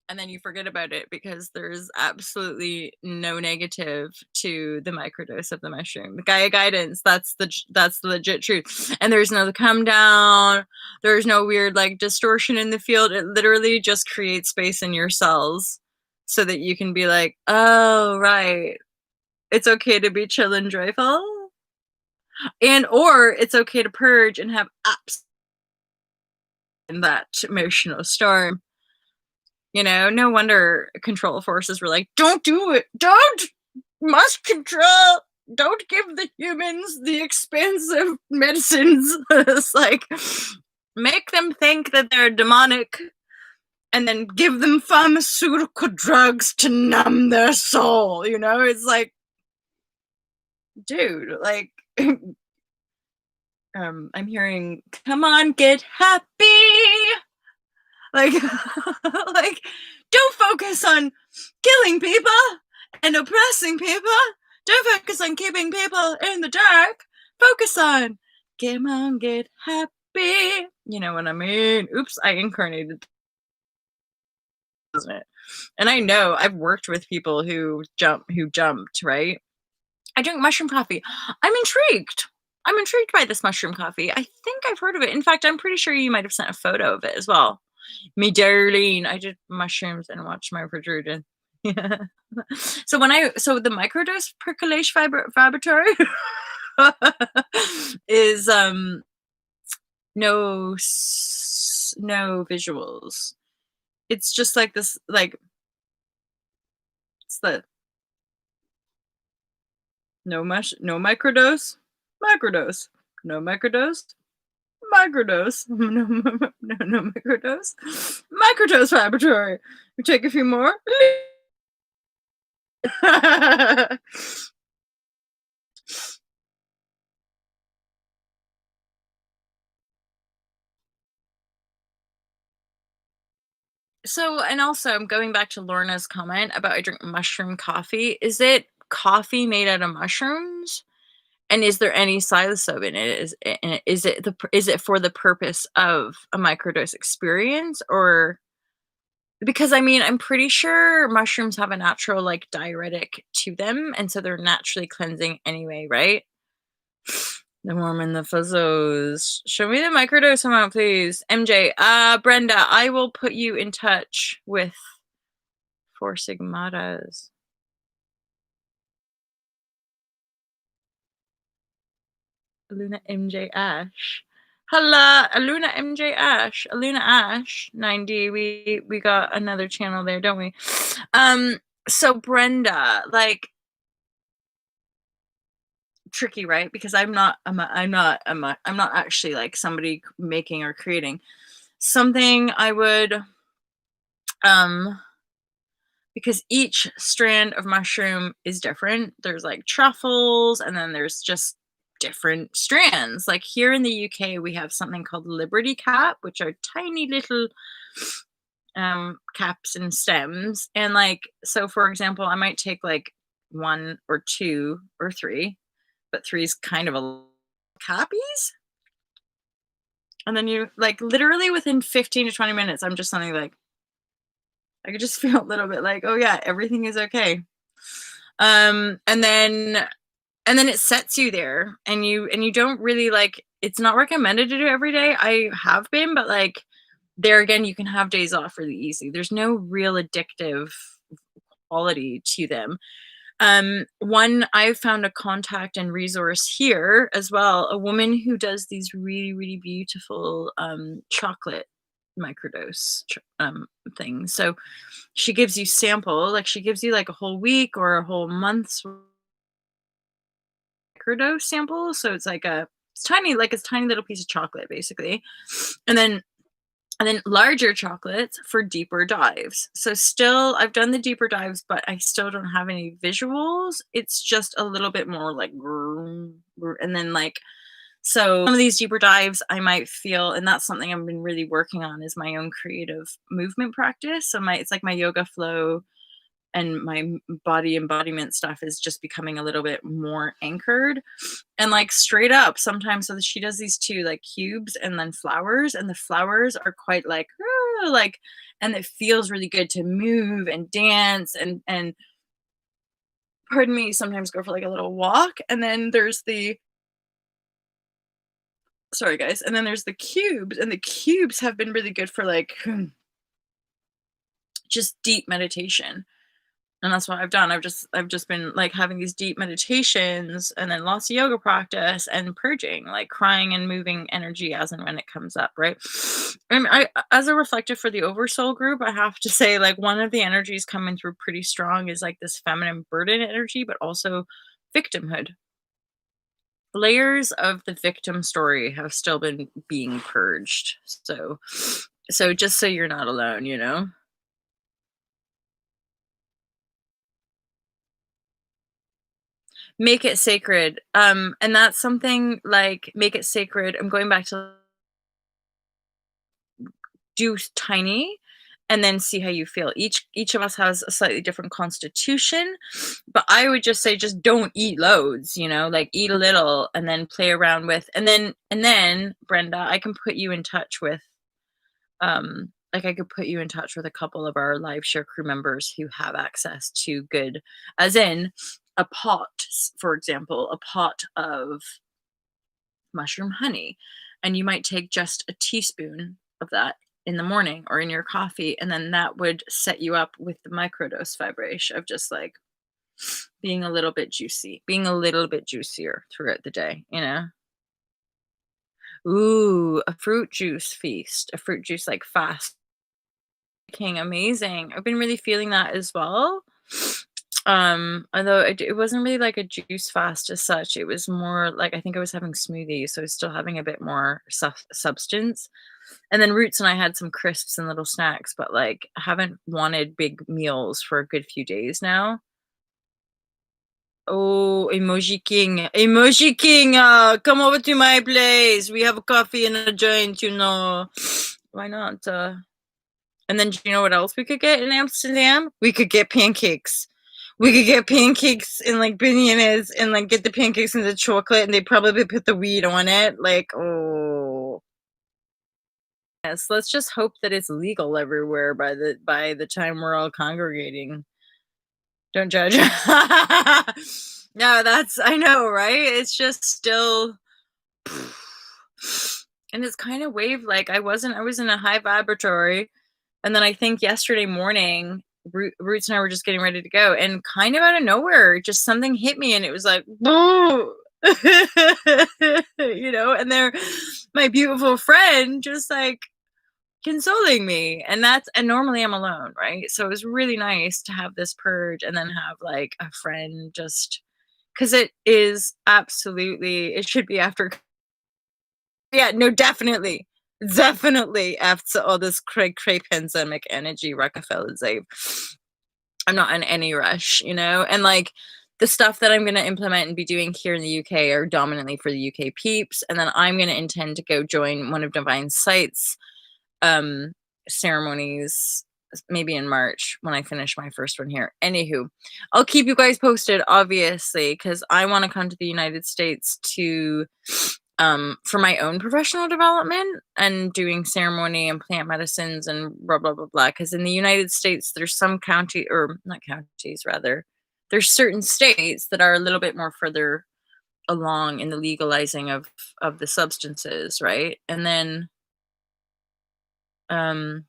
And then you forget about it because there's absolutely no negative to the microdose of the mushroom. The Gaia guidance, that's the legit truth. And there's no come down. There's no weird like distortion in the field. It literally just creates space in your cells so that you can be like, oh, right. It's okay to be chill and joyful. And or it's okay to purge and have apps in that emotional storm. You know, no wonder control forces were like, don't do it. Don't! Must control. Don't give the humans the expensive medicines. It's like, make them think that they're demonic and then give them pharmaceutical drugs to numb their soul. You know, it's like, dude, like, I'm hearing, come on, get happy. Like, like, don't focus on killing people and oppressing people. Don't focus on keeping people in the dark. Focus on, come on, get happy. You know what I mean? Oops, I incarnated, doesn't it? And I know I've worked with people who jumped, right? I drink mushroom coffee. I'm intrigued. I'm intrigued by this mushroom coffee. I think I've heard of it. In fact, I'm pretty sure you might have sent a photo of it as well. Me darling, I did mushrooms and watched my refrigerator. Yeah. So the microdose percolation vibratory is no visuals. It's just like this, like it's the no microdose, microdose, no microdose, microdose, no microdose, microdose vibratory. We take a few more. So, and also I'm going back to Lorna's comment about I drink mushroom coffee. Is it coffee made out of mushrooms? And is there any psilocybin in it? Is it for the purpose of a microdose experience, or because I mean I'm pretty sure mushrooms have a natural like diuretic to them, and so they're naturally cleansing anyway, right? The Mormon, the fuzzos. Show me the microdose amount, please. MJ. Brenda, I will put you in touch with Four Sigmatas. Aluna MJ Ash. Hello, Aluna MJ Ash. Aluna Ash 90. We got another channel there, don't we? So Brenda, like, tricky, right? Because I'm not actually like somebody making or creating something. I would because each strand of mushroom is different. There's like truffles, and then there's just different strands. Like here in the UK, we have something called Liberty Cap, which are tiny little caps and stems. And like, so for example, I might take like 1 or 2 or 3, but 3 is kind of a copies. And then you like literally within 15 to 20 minutes, I'm just something like, I could just feel a little bit like, oh yeah, everything is okay. And then it sets you there, and you don't really like, it's not recommended to do every day. I have been, but like there again, you can have days off really easy. There's no real addictive quality to them. One, I've found a contact and resource here as well, a woman who does these really, really beautiful, chocolate microdose things. So she gives you sample, like she gives you like a whole week or a whole month's microdose sample. So it's like it's tiny, like it's tiny little piece of chocolate basically. And then larger chocolates for deeper dives. So still, I've done the deeper dives, but I still don't have any visuals. It's just a little bit more like, and then like, so some of these deeper dives I might feel, and that's something I've been really working on is my own creative movement practice. So it's like my yoga flow and my body embodiment stuff is just becoming a little bit more anchored and like straight up sometimes. So she does these two like cubes and then flowers, and the flowers are quite like like, and it feels really good to move and dance and pardon me, sometimes go for like a little walk. And then there's the sorry guys, and then there's the cubes, and the cubes have been really good for like just deep meditation. And that's what I've done. I've just been, like, having these deep meditations and then lots of yoga practice and purging, like, crying and moving energy as and when it comes up, right? And I as a reflective for the Oversoul group, I have to say, like, one of the energies coming through pretty strong is, like, this feminine burden energy, but also victimhood. Layers of the victim story have still been being purged. So just so you're not alone, you know? Make it sacred, and that's something like make it sacred. I'm going back to do tiny and then see how you feel. Each of us has a slightly different constitution, but I would just say just don't eat loads, you know, like eat a little and then play around with and then Brenda, I can put you in touch with like I could put you in touch with a couple of our live share crew members who have access to good as in a pot, for example, a pot of mushroom honey. And you might take just a teaspoon of that in the morning or in your coffee. And then that would set you up with the microdose vibration of just like being a little bit juicy, being a little bit juicier throughout the day, you know? Ooh, a fruit juice feast, a fruit juice like fast. King, amazing. I've been really feeling that as well. Although it wasn't really like a juice fast as such. It was more like I think I was having smoothies, so I was still having a bit more substance. And then Roots and I had some crisps and little snacks, but like I haven't wanted big meals for a good few days now. Oh, Emoji King, Emoji King, come over to my place. We have a coffee and a joint, you know. Why not? And then do you know what else we could get in Amsterdam? We could get pancakes. We could get pancakes and like bananas and like get the pancakes in the chocolate and they probably put the weed on it. Like, oh. Yes, let's just hope that it's legal everywhere by the time we're all congregating. Don't judge. No, that's I know, right? It's just still and it's kind of wave like I was in a high vibratory. And then I think yesterday morning, Roots and I were just getting ready to go, and kind of out of nowhere, just something hit me, and it was like, "Boo!" You know, and they're my beautiful friend, just like consoling me, and normally I'm alone, right? So it was really nice to have this purge, and then have like a friend, just because it is absolutely, it should be after yeah, no, definitely. Definitely after all this cray pandemic energy, Rockefeller's like, I'm not in any rush, you know? And like the stuff that I'm gonna implement and be doing here in the UK are dominantly for the UK peeps. And then I'm gonna intend to go join one of Divine's sites um ceremonies maybe in March when I finish my first one here. Anywho, I'll keep you guys posted, obviously, because I want to come to the United States to for my own professional development and doing ceremony and plant medicines and blah blah blah blah. Because in the United States, there's some county or not counties rather, there's certain states that are a little bit more further along in the legalizing of the substances, right? And then um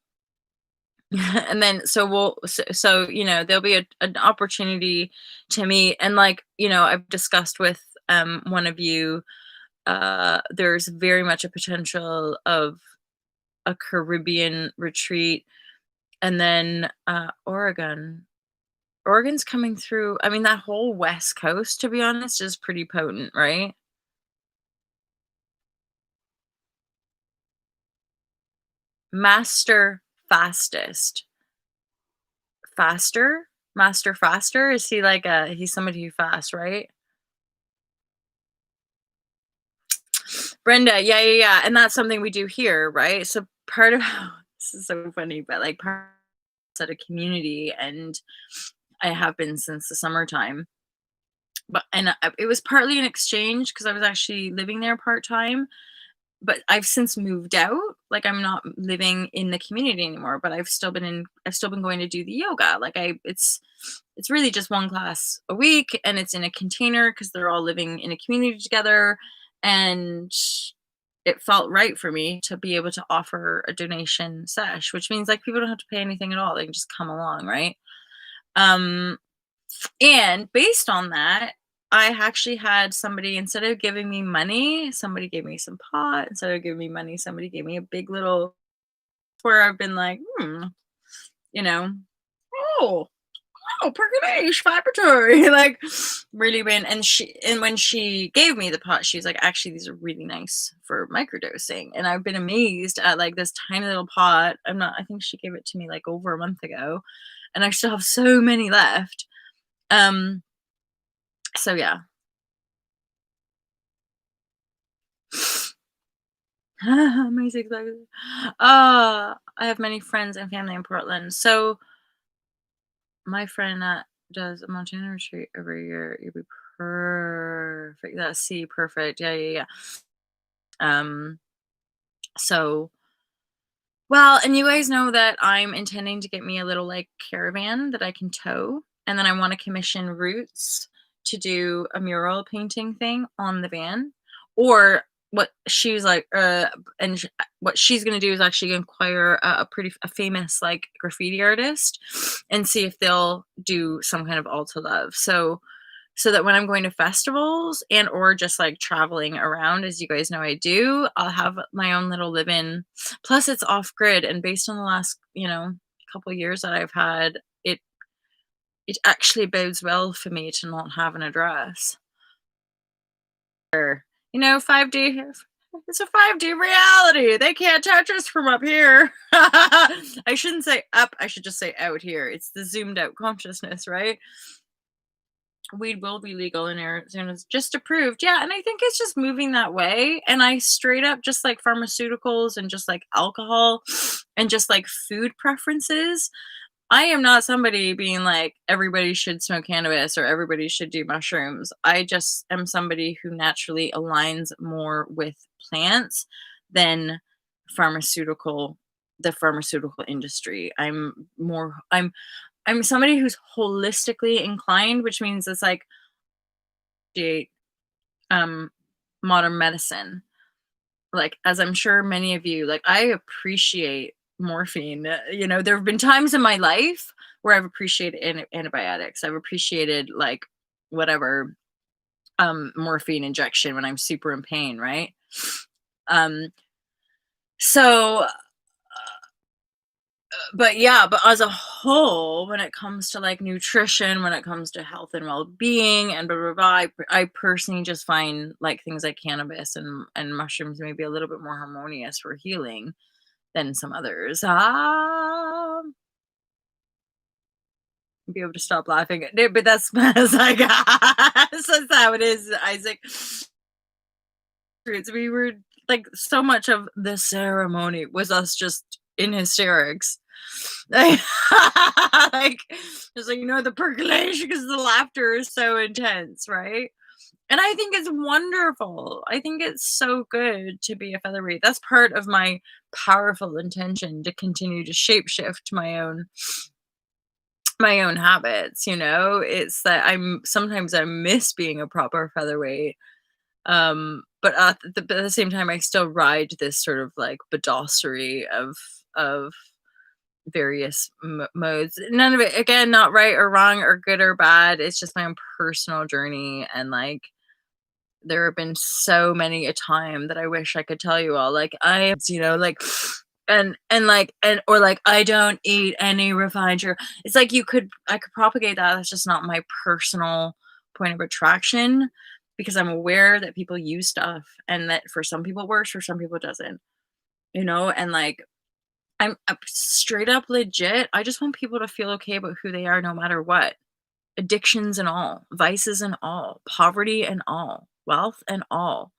And then so there'll be an opportunity to meet, and like, I've discussed with one of you, there's very much a potential of a Caribbean retreat, and then Oregon's coming through. I mean, that whole West Coast, to be honest, is pretty potent, right? Master fastest. Faster? Master faster? Is he like a he's somebody who fasts, right? Brenda, yeah, yeah, yeah, and that's something we do here, right? So part of this is so funny, but like part at a community, and I have been since the summertime. But it was partly an exchange because I was actually living there part time, but I've since moved out. Like, I'm not living in the community anymore, but I've still been going to do the yoga. Like, it's really just one class a week, and it's in a container because they're all living in a community together, and it felt right for me to be able to offer a donation sesh, which means like people don't have to pay anything at all. They can just come along, right? Um and based on that, I actually had somebody, instead of giving me money, somebody gave me some pot. Instead of giving me money, somebody gave me a big little, where I've been like, you know, oh, oh, percolage vibratory, like really been. And when she gave me the pot, she was like, actually, these are really nice for microdosing. And I've been amazed at like this tiny little pot. I think she gave it to me like over a month ago, and I still have so many left. Um, so yeah. Amazing. I have many friends and family in Portland. So my friend that does a Montana retreat every year, you'd be perfect. That's C, perfect. Yeah, yeah, yeah. So well, and you guys know that I'm intending to get me a little like caravan that I can tow, and then I want to commission Roots to do a mural painting thing on the van. Or what she was like, what she's gonna do is actually inquire a famous like graffiti artist and see if they'll do some kind of altar love. So that when I'm going to festivals and or just like traveling around, as you guys know I do, I'll have my own little live-in. Plus it's off grid, and based on the last, couple years that I've had, it actually bodes well for me to not have an address. 5D, it's a 5D reality. They can't touch us from up here. I shouldn't say up, I should just say out here. It's the zoomed out consciousness, right? Weed will be legal in Arizona, it's just approved. Yeah, and I think it's just moving that way. And I straight up, just like pharmaceuticals and just like alcohol and just like food preferences, I am not somebody being like everybody should smoke cannabis or everybody should do mushrooms. I just am somebody who naturally aligns more with plants than pharmaceutical the pharmaceutical industry. I'm somebody who's holistically inclined, which means it's like the um modern medicine. Like, as I'm sure many of you, like, I appreciate morphine. There have been times in my life where I've appreciated antibiotics. I've appreciated like whatever morphine injection when I'm super in pain, right? Um so but yeah, but as a whole, when it comes to like nutrition, when it comes to health and well-being and blah blah blah, I personally just find like things like cannabis and mushrooms maybe a little bit more harmonious for healing than some others. Be able to stop laughing, but that's like that's how it is, Isaac. We were like, so much of the ceremony was us just in hysterics. Like, like just like, the percolation because the laughter is so intense, right? And I think it's wonderful. I think it's so good to be a featherweight. That's part of my powerful intention to continue to shapeshift my own habits. It's that sometimes I miss being a proper featherweight. But at the same time, I still ride this sort of like badossery of various modes. None of it, again, not right or wrong or good or bad. It's just my own personal journey. And like, there have been so many a time that I wish I could tell you all, like, like, and like, and or like, I don't eat any refined sugar. It's like I could propagate that. That's just not my personal point of attraction because I'm aware that people use stuff and that for some people it works, for some people it doesn't, and like, I'm straight up legit. I just want people to feel okay about who they are no matter what. Addictions and all, vices and all, poverty and all, wealth and all,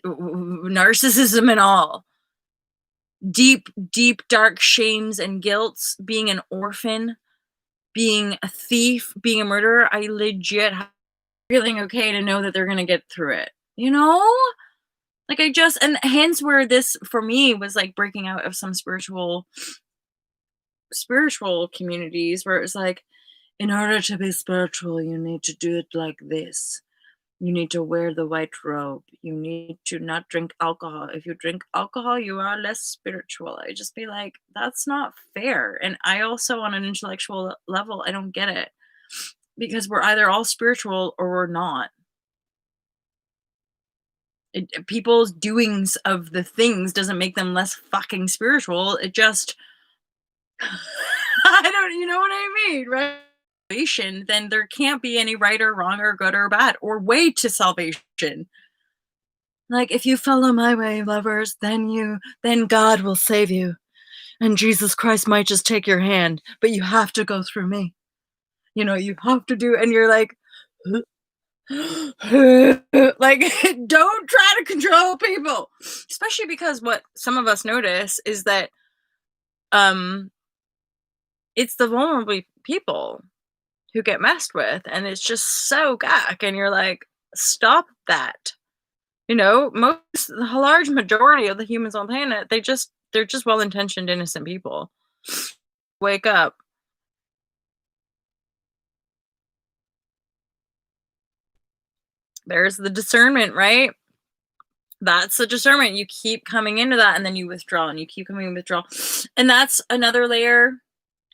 narcissism and all, deep, deep, dark shames and guilts, being an orphan, being a thief, being a murderer. I legit feeling okay to know that they're gonna get through it, you know? Like, and hence where this for me was like breaking out of some spiritual communities where it was like, in order to be spiritual, you need to do it like this. You need to wear the white robe. You need to not drink alcohol. If you drink alcohol, you are less spiritual. I just be like, that's not fair. And I also, on an intellectual level, I don't get it because we're either all spiritual or we're not. People's doings of the things doesn't make them less fucking spiritual. It just, I don't, you know what I mean, right? Salvation, then there can't be any right or wrong or good or bad or way to salvation. Like, if you follow my way, lovers, then God will save you. And Jesus Christ might just take your hand, but you have to go through me. You have to do, and you're like, like, don't try to control people. Especially because what some of us notice is that it's the vulnerable people who get messed with, and it's just so gack, and you're like, stop that. The large majority of the humans on the planet, they're just well-intentioned, innocent people. Wake up. There's the discernment, right? That's the discernment. You keep coming into that and then you withdraw and you keep coming and withdraw. And that's another layer,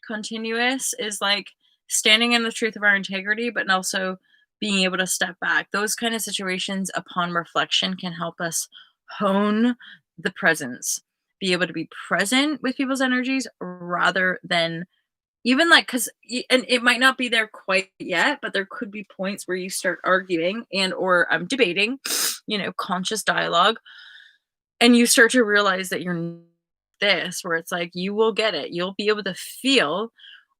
continuous, is like standing in the truth of our integrity, but also being able to step back. Those kind of situations upon reflection can help us hone the presence, be able to be present with people's energies rather than even like, and it might not be there quite yet, but there could be points where you start arguing and or debating, conscious dialogue, and you start to realize that you're this, where it's like you will get it. You'll be able to feel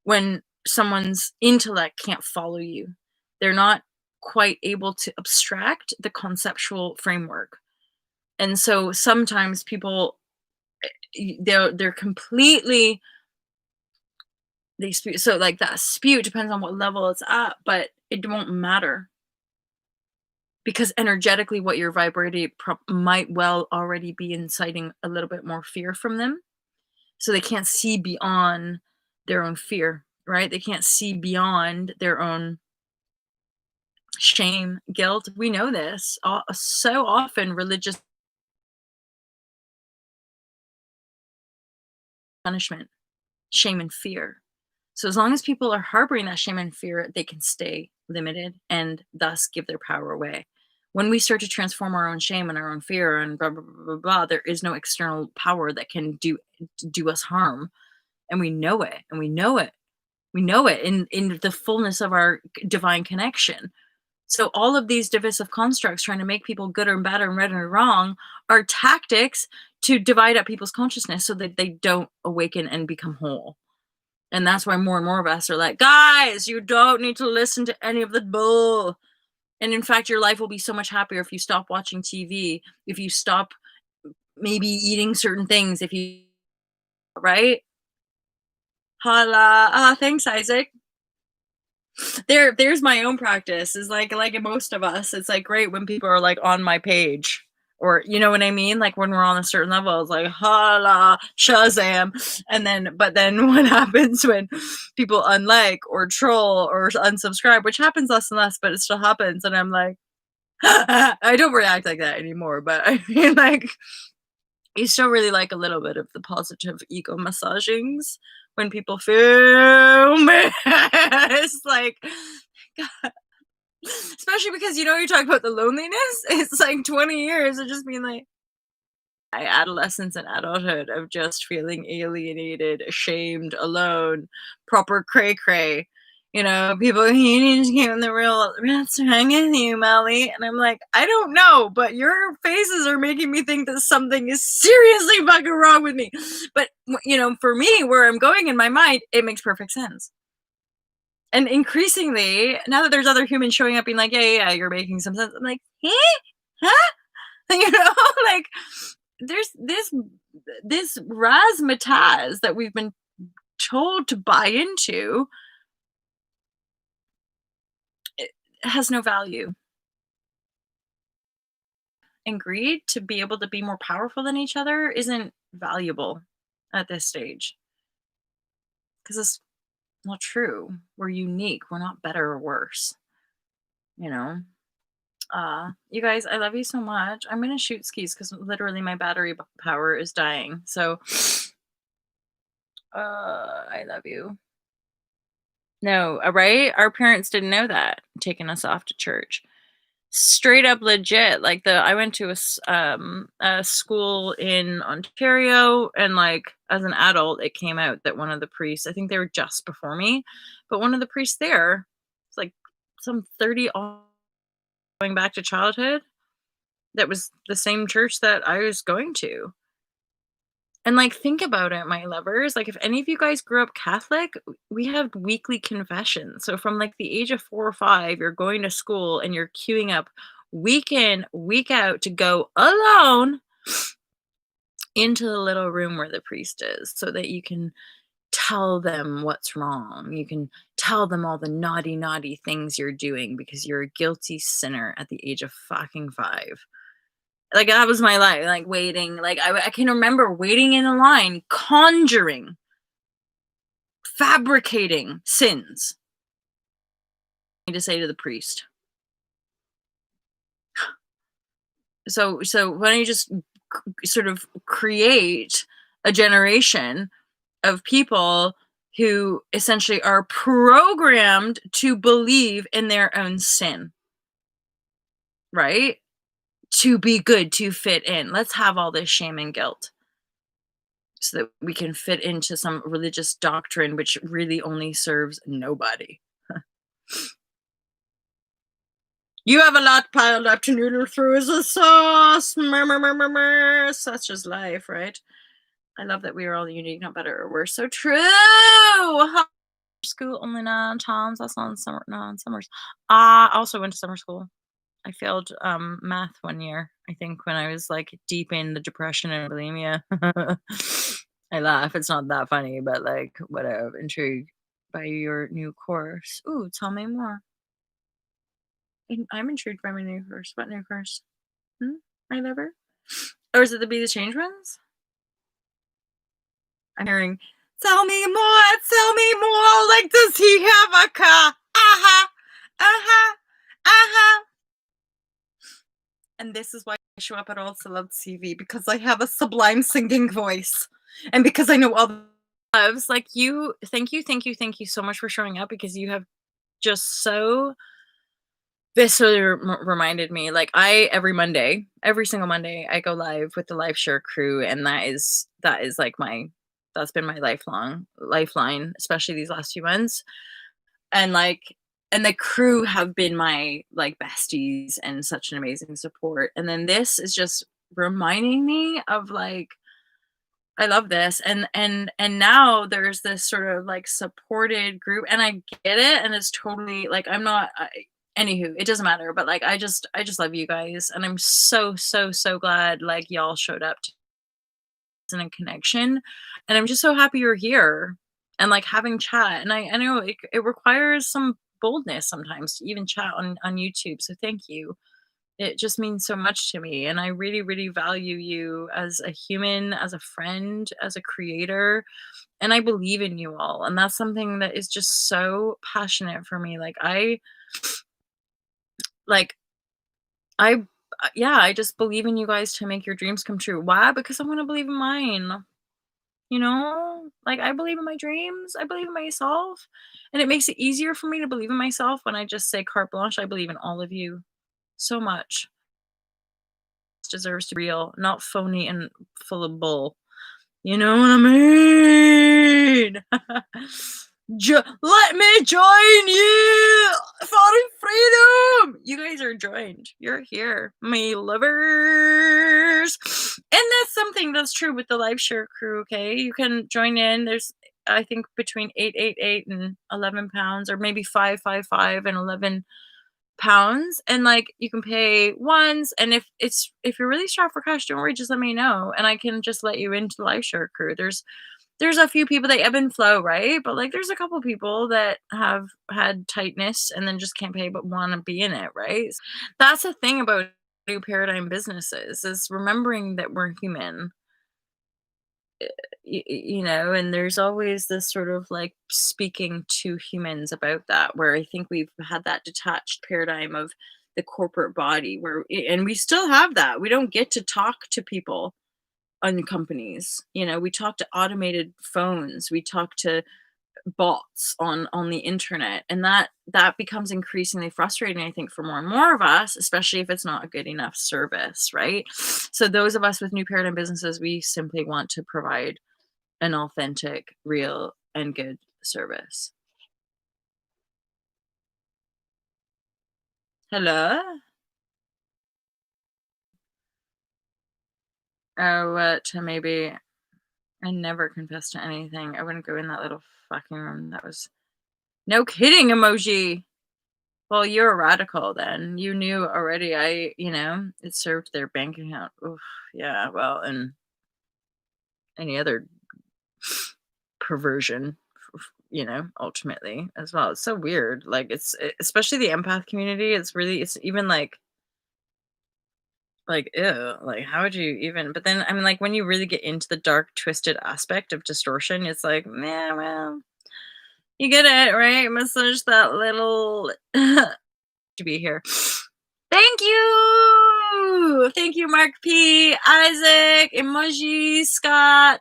when someone's intellect can't follow you. They're not quite able to abstract the conceptual framework. And so sometimes people, they're completely, they spew. So like that spew depends on what level it's at, but it won't matter because energetically what you're vibrating might well already be inciting a little bit more fear from them. So they can't see beyond their own fear, right? They can't see beyond their own shame, guilt. We know this. So often religious punishment, shame and fear. So as long as people are harboring that shame and fear, they can stay limited and thus give their power away. When we start to transform our own shame and our own fear and blah, blah, blah, blah, blah, there is no external power that can do us harm. And we know it, and we know it. We know it in the fullness of our divine connection. So all of these divisive constructs trying to make people good or bad or right or wrong are tactics to divide up people's consciousness so that they don't awaken and become whole. And that's why more and more of us are like, guys, you don't need to listen to any of the bull. And in fact, your life will be so much happier if you stop watching TV, if you stop maybe eating certain things, if you, right? Holla. Ah, thanks, Isaac. There's my own practice. Is like most of us, it's like great when people are like on my page. Or you know what I mean? Like when we're on a certain level, it's like holla, Shazam. But then what happens when people unlike or troll or unsubscribe, which happens less and less, but it still happens. And I'm like, I don't react like that anymore. But I mean, like, You still really like a little bit of the positive ego massagings when people feel missed, like, God, especially because, you talk about the loneliness, it's like 20 years of just being like my adolescence and adulthood of just feeling alienated, ashamed, alone, proper cray cray. People, you need to get in the real, what's wrong with you, Molly? And I'm like, I don't know, but your faces are making me think that something is seriously fucking wrong with me. But, for me, where I'm going in my mind, it makes perfect sense. And increasingly, now that there's other humans showing up being like, yeah, yeah, yeah, you're making some sense. I'm like, huh? Like, there's this razzmatazz that we've been told to buy into, it has no value. And greed to be able to be more powerful than each other isn't valuable at this stage because it's not true. We're unique. We're not better or worse, you know? You guys, I love you so much. I'm gonna shoot skis because literally my battery power is dying. So, I love you. No, right? Our parents didn't know that, taking us off to church. Straight up legit, like, I went to a school in Ontario, and, like, as an adult, it came out that one of the priests, I think they were just before me, but one of the priests there, it's like some 30 all going back to childhood, that was the same church that I was going to. And, like, think about it, my lovers, like, if any of you guys grew up Catholic, we have weekly confession. So from, like, the age of 4 or 5, you're going to school and you're queuing up week in, week out to go alone into the little room where the priest is so that you can tell them what's wrong. You can tell them all the naughty, naughty things you're doing because you're a guilty sinner at the age of fucking 5. Like, that was my life, like, waiting, like, I can remember waiting in a line, conjuring, fabricating sins to say to the priest. So why don't you just sort of create a generation of people who essentially are programmed to believe in their own sin, right? To be good, to fit in. Let's have all this shame and guilt, so that we can fit into some religious doctrine which really only serves nobody. You have a lot piled up to noodle through as a sauce. Such is life, right? I love that we are all unique, not better or worse. So true. School only 9 times. That's not in summer. No, in summers. I also went to summer school. I failed math one year, I think, when I was like deep in the depression and bulimia. I laugh. It's not that funny, but like, whatever. Intrigued by your new course. Ooh, tell me more. I'm intrigued by my new course. What new course? My lover? Or is it the Be the Change ones? I'm hearing, tell me more, tell me more. Like, does he have a car? Uh-huh. Uh-huh. Uh-huh. And this is why I show up at All Celebs TV, because I have a sublime singing voice. And because I know all the loves, like you, thank you so much for showing up, because you have just so viscerally reminded me. Like, every single Monday, I go live with the Live Share crew, and that is like that's been my lifeline, especially these last few months. And like, and the crew have been my like besties and such an amazing support. And then this is just reminding me of like, I love this. And now there's this sort of like supported group, and I get it. And it's totally like, anywho, it doesn't matter. But like, I just love you guys. And I'm so, so, so glad like y'all showed up in a connection. And I'm just so happy you're here and like having chat. And I know it requires some boldness sometimes to even chat on YouTube. So thank you. It just means so much to me. And I really, really value you as a human, as a friend, as a creator. And I believe in you all. And that's something that is just so passionate for me. Like, like I yeah, I just believe in you guys to make your dreams come true. Why? Because I want to believe in mine. You know, like I believe in my dreams. I believe in myself, and it makes it easier for me to believe in myself when I just say carte blanche. I believe in all of you so much. This deserves to be real, not phony and full of bull. You know what I mean? Let me join you for freedom. You guys are joined. You're here, my lovers. And that's something that's true with the live share crew. Okay, you can join in. There's, I think, between 888 and 11 pounds, or maybe 555 and 11 pounds, and like you can pay once, and if you're really strapped for cash, don't worry, just let me know and I can just let you into the live share crew. There's a few people that ebb and flow, right? But like there's a couple people that have had tightness and then just can't pay but want to be in it, right? That's the thing about new paradigm businesses, is remembering that we're human. You know, and there's always this sort of like speaking to humans about that, where I think we've had that detached paradigm of the corporate body, where and we still have that. We don't get to talk to people on companies. You know, we talk to automated phones, we talk to bots on the internet, and that becomes increasingly frustrating, I think, for more and more of us, especially if it's not a good enough service, right? So those of us with new paradigm businesses, we simply want to provide an authentic, real, and good service. Hello? Oh, what? Maybe I never confess to anything. I wouldn't go in that little fucking room. That was no kidding emoji. Well, you're a radical then. You knew already. It served their bank account. Oof, yeah, well, and any other perversion, ultimately as well. It's so weird. Like, especially the empath community. It's even like, ew, like, how would you even, but then, I mean, like, when you really get into the dark, twisted aspect of distortion, it's like, "Yeah, well, you get it, right? Massage that little" to be here. Thank you! Thank you, Mark P, Isaac, Emoji, Scott,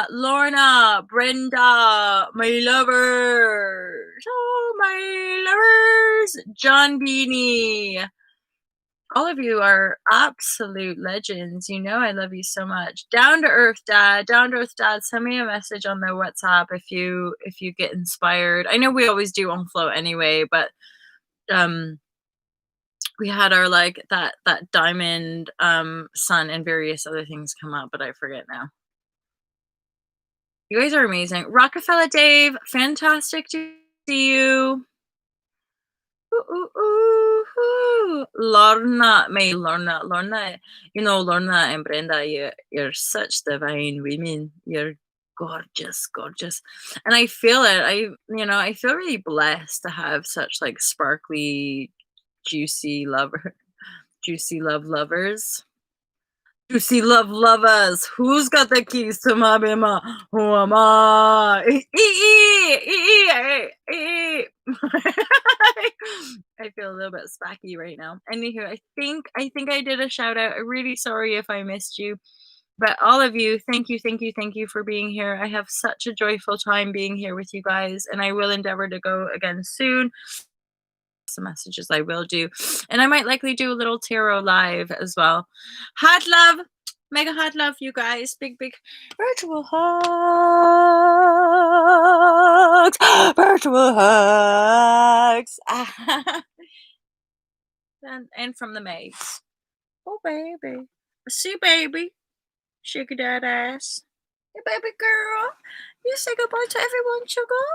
Lorna, Brenda, my lovers, oh, my lovers, John Beanie. All of you are absolute legends. You know I love you so much. Down to earth dad, down to earth dad. Send me a message on the WhatsApp if you get inspired. I know we always do on flow anyway, but um we had our like that diamond sun and various other things come up, but I forget now. You guys are amazing. Rockefeller Dave, fantastic to see you. Ooh, ooh, ooh, ooh. Lorna, may Lorna, Lorna and Brenda, you're such divine women. You're gorgeous, gorgeous. And I feel it. I feel really blessed to have such like sparkly, juicy lover, juicy love lovers. Juicy love lovers. Who's got the keys to my bima? Who am I? I feel a little bit spacky right now. Anywho, I think I did a shout out. I'm really sorry if I missed you. But all of you, thank you, thank you, thank you for being here. I have such a joyful time being here with you guys, and I will endeavor to go again soon. Some messages I will do, and I might likely do a little tarot live as well. Hot love, mega hot love, you guys. Big virtual hugs, virtual hugs. And from the maids. Oh baby, see baby, shake that ass. Hey baby girl, you say goodbye to everyone, sugar.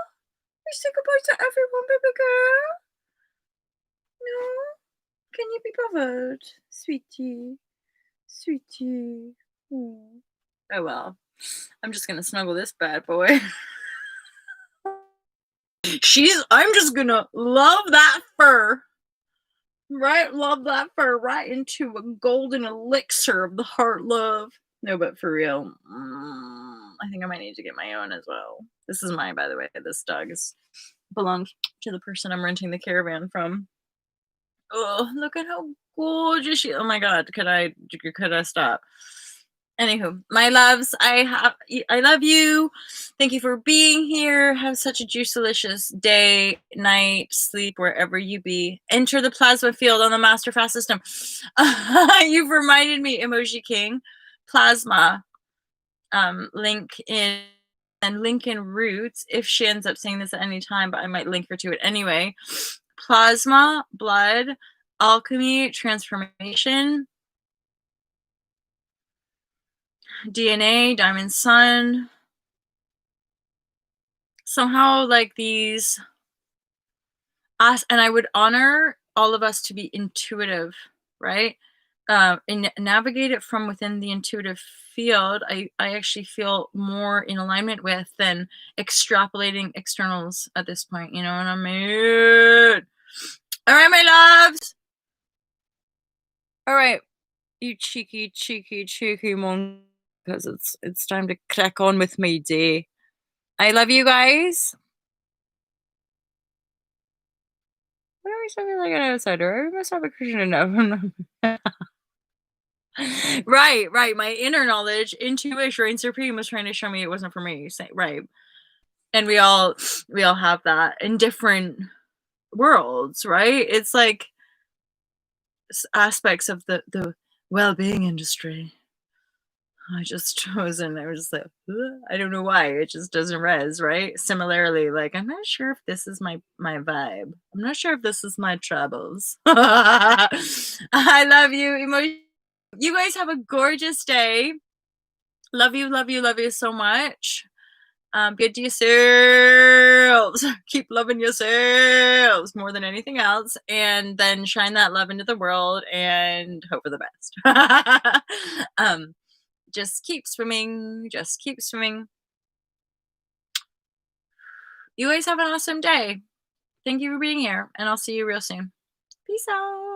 You say goodbye to everyone, baby girl. No. Can you be bothered? Sweetie. Sweetie. Oh. Oh well. I'm just gonna snuggle this bad boy. I'm just gonna love that fur. Right? Love that fur right into a golden elixir of the heart love. No, but for real. I think I might need to get my own as well. This is mine, by the way. This dog belongs to the person I'm renting the caravan from. Oh, look at how gorgeous she. Oh my god, could I stop? Anywho, my loves, I love you. Thank you for being here. Have such a juice delicious day, night, sleep wherever you be. Enter the plasma field on the master fast system. You've reminded me, Emoji King, plasma. Link in and Lincoln Roots, if she ends up saying this at any time, but I might link her to it anyway. Plasma, blood, alchemy, transformation, DNA, diamond sun. Somehow, like these us, and I would honor all of us to be intuitive, right? And navigate it from within the intuitive field. I actually feel more in alignment with than extrapolating externals at this point. You know what I mean? All right, my loves. All right, you cheeky, cheeky, cheeky mon, because it's time to crack on with my day. I love you guys. Why are we sounding like an outsider? I must have a Christian enough. Right, right. My inner knowledge, intuition, reign supreme was trying to show me it wasn't for me. Right. And we all have that in different worlds, right? It's like aspects of the well-being industry. I just chose and I was just like, "Ugh," I don't know why. It just doesn't res, right? Similarly, like I'm not sure if this is my vibe. I'm not sure if this is my troubles. I love you. You guys have a gorgeous day. Love you, love you, love you so much. Good to yourselves. Keep loving yourselves more than anything else, and then shine that love into the world and hope for the best. Just keep swimming. Just keep swimming. You guys have an awesome day. Thank you for being here, and I'll see you real soon. Peace out.